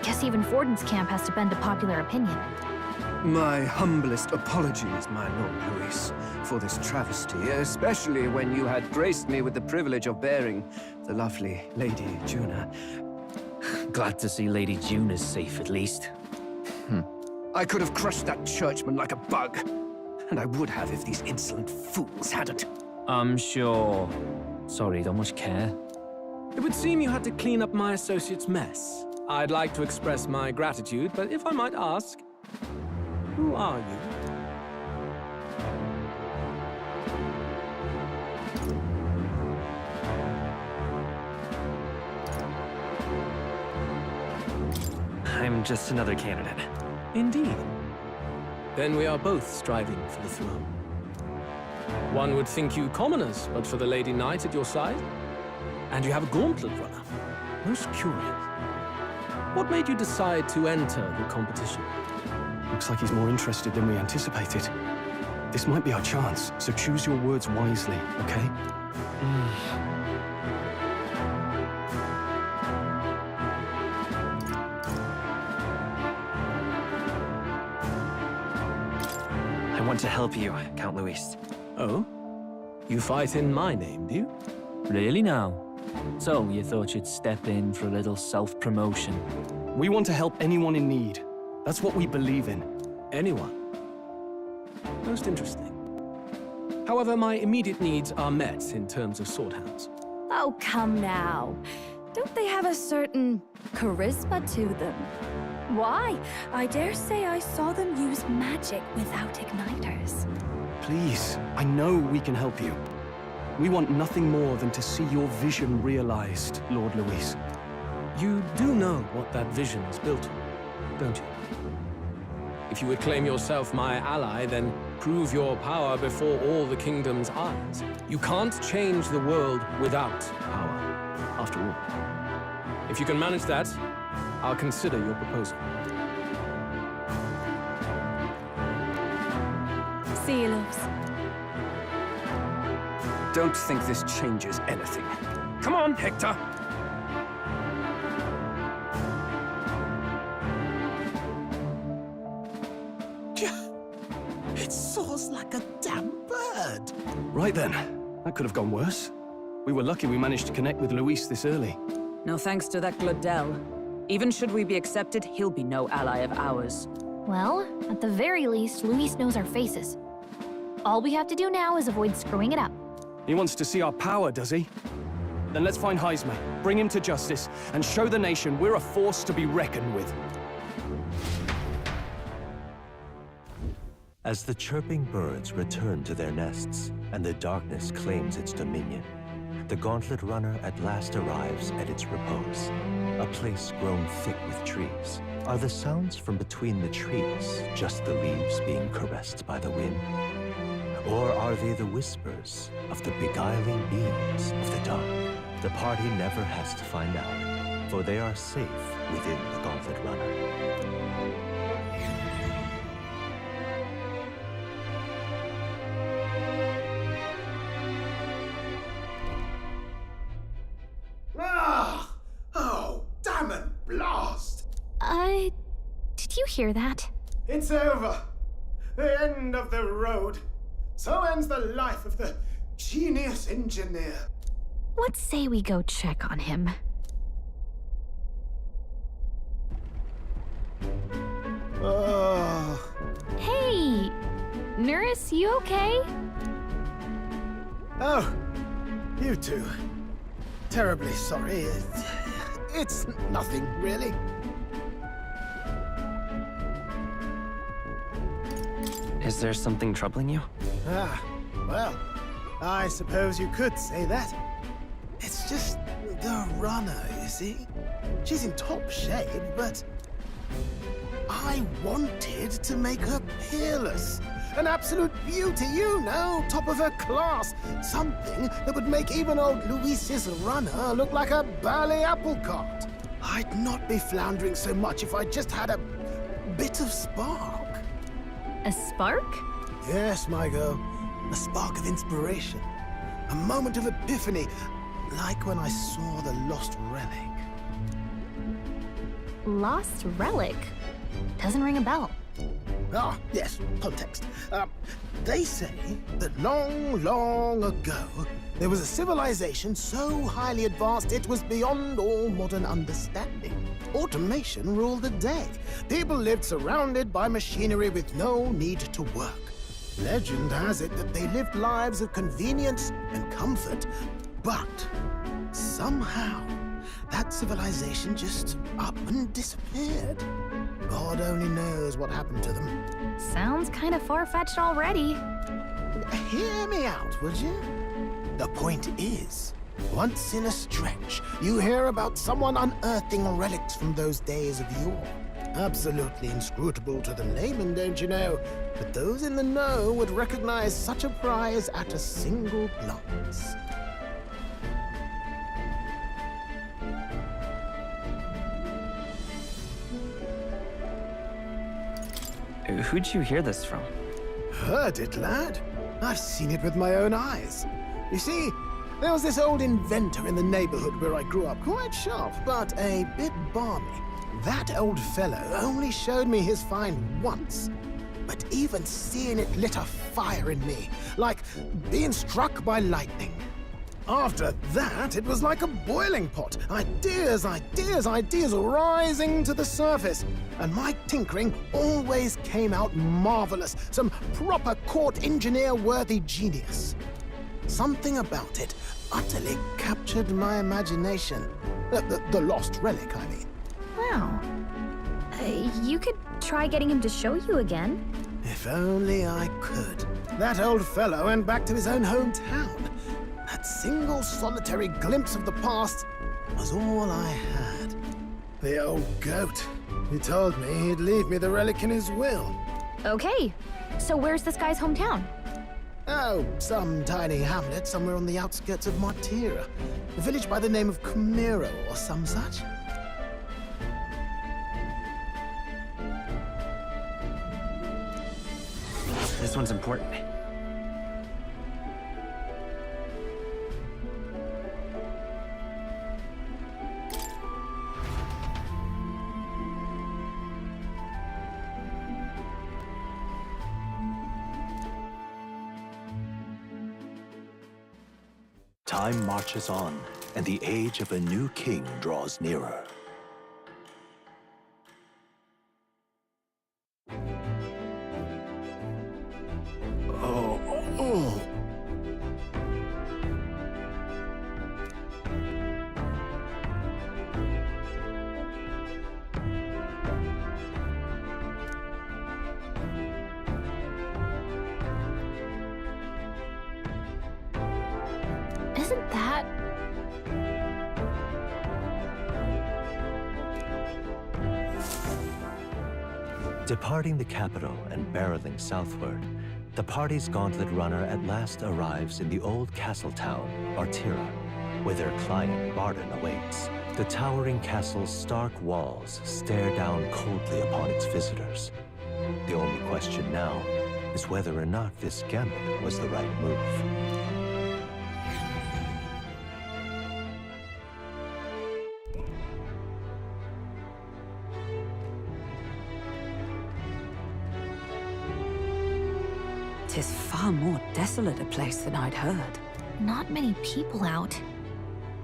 Guess even Forden's camp has to bend to popular opinion. My humblest apologies, my Lord Luis, for this travesty, especially when you had graced me with the privilege of bearing the lovely Lady Juna. Glad to see Lady June is safe, at least. I could have crushed that churchman like a bug. And I would have if these insolent fools hadn't. I'm sure. Sorry, don't much care. It would seem you had to clean up my associate's mess. I'd like to express my gratitude, but if I might ask, who are you? I'm just another candidate. Indeed. Then we are both striving for the throne. One would think you commoners, but for the Lady Knight at your side. And you have a gauntlet runner. Most curious. What made you decide to enter the competition? Looks like he's more interested than we anticipated. This might be our chance, so choose your words wisely, okay? I want to help you, Count Luis. Oh? You fight in my name, do you? Really now? So, you thought you'd step in for a little self-promotion? We want to help anyone in need. That's what we believe in. Anyone? Most interesting. However, my immediate needs are met in terms of swordhounds. Oh, come now. Don't they have a certain charisma to them? Why? I dare say I saw them use magic without igniters. Please, I know we can help you. We want nothing more than to see your vision realized, Lord Luis. You do know what that vision is built on, don't you? If you would claim yourself my ally, then prove your power before all the kingdom's eyes. You can't change the world without power, after all. If you can manage that, I'll consider your proposal. See you, loves. Don't think this changes anything. Come on, Hector! It soars like a damn bird. Right then. That could have gone worse. We were lucky we managed to connect with Luis this early. No thanks to that Glodell. Even should we be accepted, he'll be no ally of ours. Well, at the very least, Luis knows our faces. All we have to do now is avoid screwing it up. He wants to see our power, does he? Then let's find Heisme, bring him to justice, and show the nation we're a force to be reckoned with. As the chirping birds return to their nests and the darkness claims its dominion, the Gauntlet Runner at last arrives at its repose, a place grown thick with trees. Are the sounds from between the trees just the leaves being caressed by the wind? Or are they the whispers of the beguiling beams of the dark? The party never has to find out, for they are safe within the Gauntlet Runner. Ah! Oh, damn it, blast! Did you hear that? It's over. The end of the road. So ends the life of the genius engineer. Let's say we go check on him. Oh. Hey! Nurse, you okay? Oh, you two. Terribly sorry. It's nothing, really. Is there something troubling you? Ah, well, I suppose you could say that. It's just the runner, you see? She's in top shape, but I wanted to make her peerless. An absolute beauty, you know, top of her class. Something that would make even old Luis's runner look like a burly apple cart. I'd not be floundering so much if I just had a bit of spark. A spark? Yes, my girl. A spark of inspiration. A moment of epiphany, like when I saw the lost relic. Lost relic? Doesn't ring a bell. Ah, yes, context. They say that long, long ago, there was a civilization so highly advanced it was beyond all modern understanding. automation ruled the day. People lived surrounded by machinery with no need to work. Legend has it that they lived lives of convenience and comfort, but somehow that civilization just up and disappeared. God only knows what happened to them. Sounds kind of far-fetched already. Hear me out, would you? The point is, once in a stretch, you hear about someone unearthing relics from those days of yore. Absolutely inscrutable to the layman, don't you know? But those in the know would recognize such a prize at a single glance. Who'd you hear this from? Heard it, lad. I've seen it with my own eyes. You see, there was this old inventor in the neighborhood where I grew up, quite sharp, but a bit balmy. That old fellow only showed me his find once, but even seeing it lit a fire in me, like being struck by lightning. After that, it was like a boiling pot. Ideas, ideas, ideas rising to the surface. And my tinkering always came out marvelous. Some proper court engineer-worthy genius. Something about it utterly captured my imagination. The lost relic, I mean. Wow. You could try getting him to show you again. If only I could. That old fellow went back to his own hometown. That single solitary glimpse of the past was all I had. The old goat. He told me he'd leave me the relic in his will. Okay, so where's this guy's hometown? Oh, some tiny hamlet somewhere on the outskirts of Martira. A village by the name of Camiro or some such. This one's important. Time marches on, and the age of a new king draws nearer. Isn't that... Departing the capital and barreling southward, the party's gauntlet runner at last arrives in the old castle town, Artira, where their client, Barden, awaits. The towering castle's stark walls stare down coldly upon its visitors. The only question now is whether or not this gambit was the right move. Tis far more desolate a place than I'd heard. Not many people out.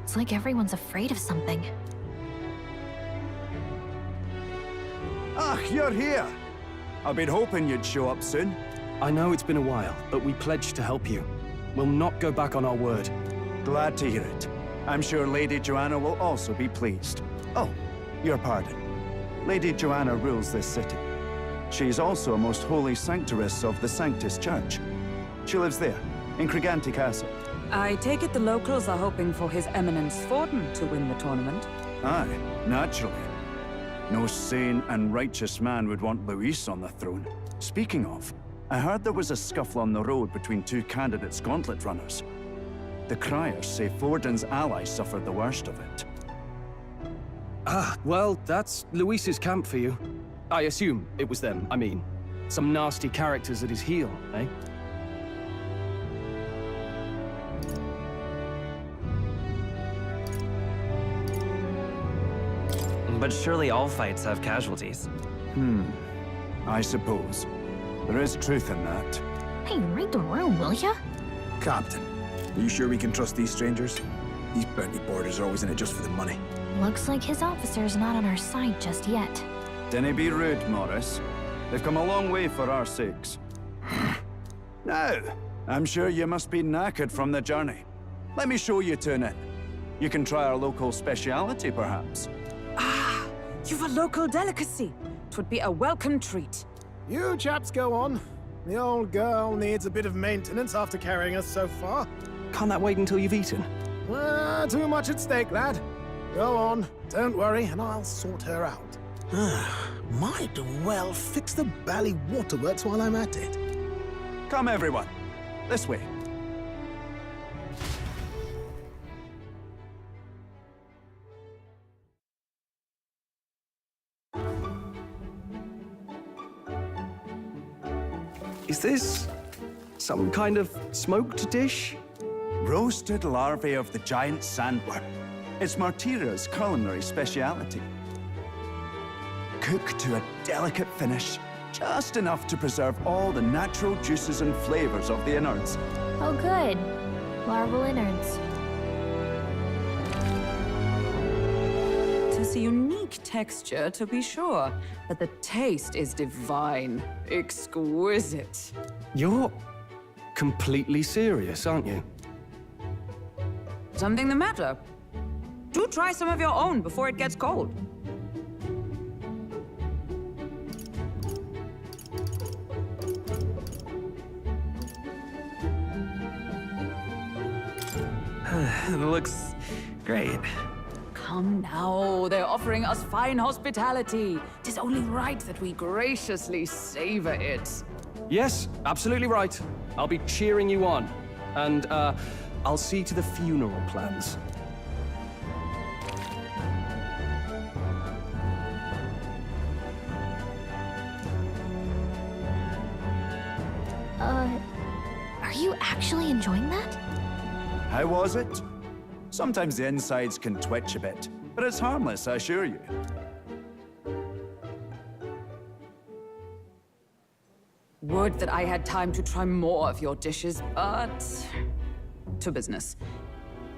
It's like everyone's afraid of something. Ah, you're here! I've been hoping you'd show up soon. I know it's been a while, but we pledged to help you. We'll not go back on our word. Glad to hear it. I'm sure Lady Joanna will also be pleased. Oh, your pardon. Lady Joanna rules this city. She's also a most holy sanctoress of the Sanctus Church. She lives there, in Criganti Castle. I take it the locals are hoping for His Eminence Forden to win the tournament. Aye, naturally. No sane and righteous man would want Luis on the throne. Speaking of, I heard there was a scuffle on the road between two candidates gauntlet runners. The criers say Forden's allies suffered the worst of it. Ah, well, that's Luis's camp for you. I assume it was them, I mean. Some nasty characters at his heel, eh? But surely all fights have casualties. I suppose. There is truth in that. Hey, read the room, will ya? Captain, are you sure we can trust these strangers? These bounty boarders are always in it just for the money. Looks like his officer's not on our side just yet. Dinna be rude, Morris. They've come a long way for our sakes. Now, I'm sure you must be knackered from the journey. Let me show you to an inn. You can try our local speciality, perhaps. Ah, you've a local delicacy. 'Twould be a welcome treat. You chaps go on. The old girl needs a bit of maintenance after carrying us so far. Can't that wait until you've eaten? Too much at stake, lad. Go on, don't worry, and I'll sort her out. Might well fix the bally waterworks while I'm at it. Come, everyone. This way. Is this some kind of smoked dish? Roasted larvae of the giant sandworm. It's Martira's culinary speciality. Cooked to a delicate finish, just enough to preserve all the natural juices and flavors of the innards. Oh good. Larval innards. Tis a unique texture, to be sure, but the taste is divine. Exquisite. You're completely serious, aren't you? Something the matter? Do try some of your own before it gets cold. It looks great. Come now, they're offering us fine hospitality. 'Tis only right that we graciously savor it. Yes, absolutely right. I'll be cheering you on. And, I'll see to the funeral plans. Are you actually enjoying that? How was it? Sometimes the insides can twitch a bit, but it's harmless, I assure you. Would that I had time to try more of your dishes, but... to business.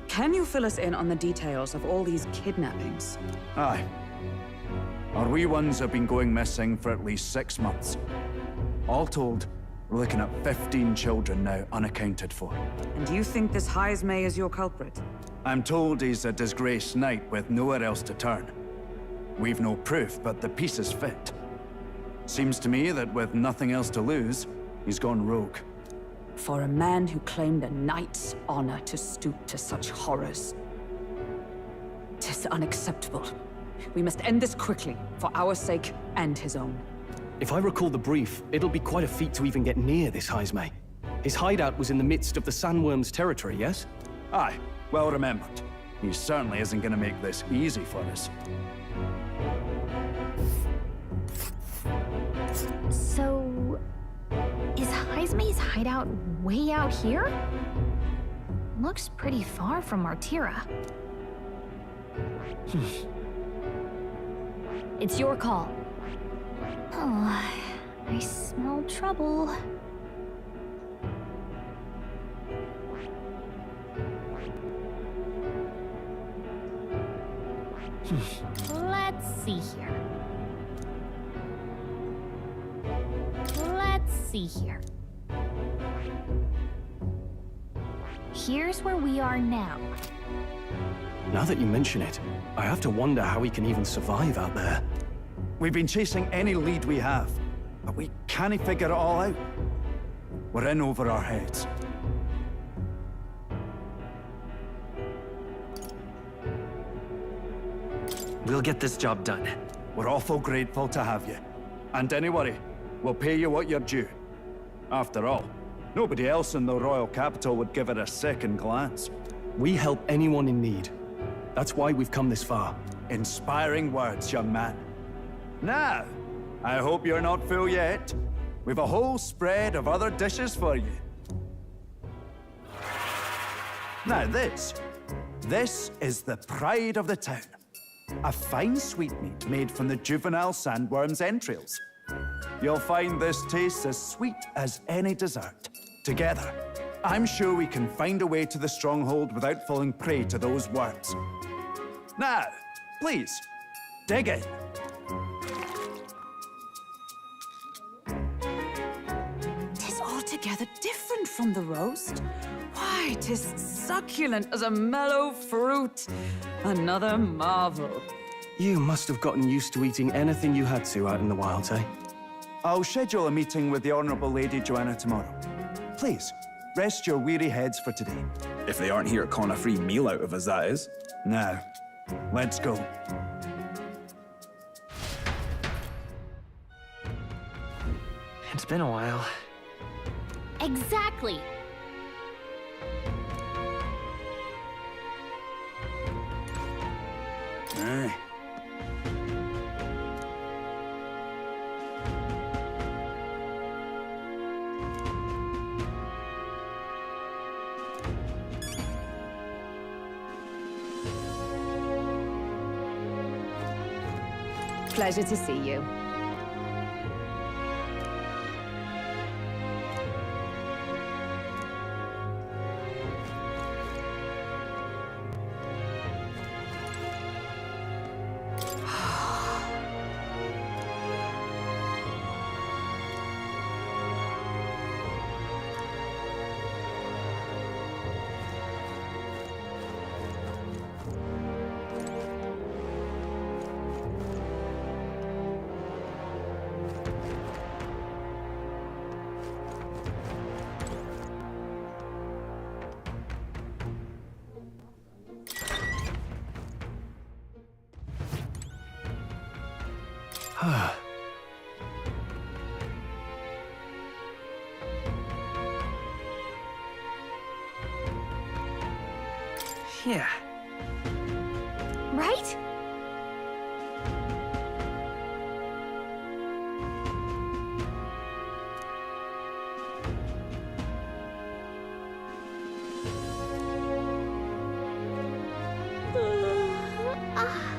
Can you fill us in on the details of all these kidnappings? Aye. Our wee ones have been going missing for at least 6 months. All told, we're looking at 15 children now unaccounted for. And you think this Heismay is your culprit? I'm told he's a disgraced knight with nowhere else to turn. We've no proof, but the pieces fit. Seems to me that with nothing else to lose, he's gone rogue. For a man who claimed a knight's honor to stoop to such horrors. 'Tis unacceptable. We must end this quickly, for our sake and his own. If I recall the brief, it'll be quite a feat to even get near this Heismay. His hideout was in the midst of the Sandworm's territory, yes? Aye, well remembered. He certainly isn't going to make this easy for us. So... is Heismay's hideout way out here? Looks pretty far from Martira. It's your call. Oh, I smell trouble. Let's see here. Let's see here. Here's where we are now. Now that you mention it, I have to wonder how we can even survive out there. We've been chasing any lead we have, but we can't figure it all out. We're in over our heads. We'll get this job done. We're awful grateful to have you. And don't worry, we'll pay you what you're due. After all, nobody else in the royal capital would give it a second glance. We help anyone in need. That's why we've come this far. Inspiring words, young man. Now, I hope you're not full yet. We've a whole spread of other dishes for you. Now this is the pride of the town. A fine sweetmeat made from the juvenile sandworm's entrails. You'll find this tastes as sweet as any dessert. Together, I'm sure we can find a way to the stronghold without falling prey to those worms. Now, Please, dig in. Tis altogether different from the roast. Why, tis succulent as a mellow fruit. Another marvel. You must have gotten used to eating anything you had to out in the wilds, eh? I'll schedule a meeting with the Honourable Lady Joanna tomorrow. Please, rest your weary heads for today. If they aren't here to con a free meal out of us, that is. Now, let's go. It's been a while. Exactly. Aye. Pleasure to see you. Yeah. Right? Ah.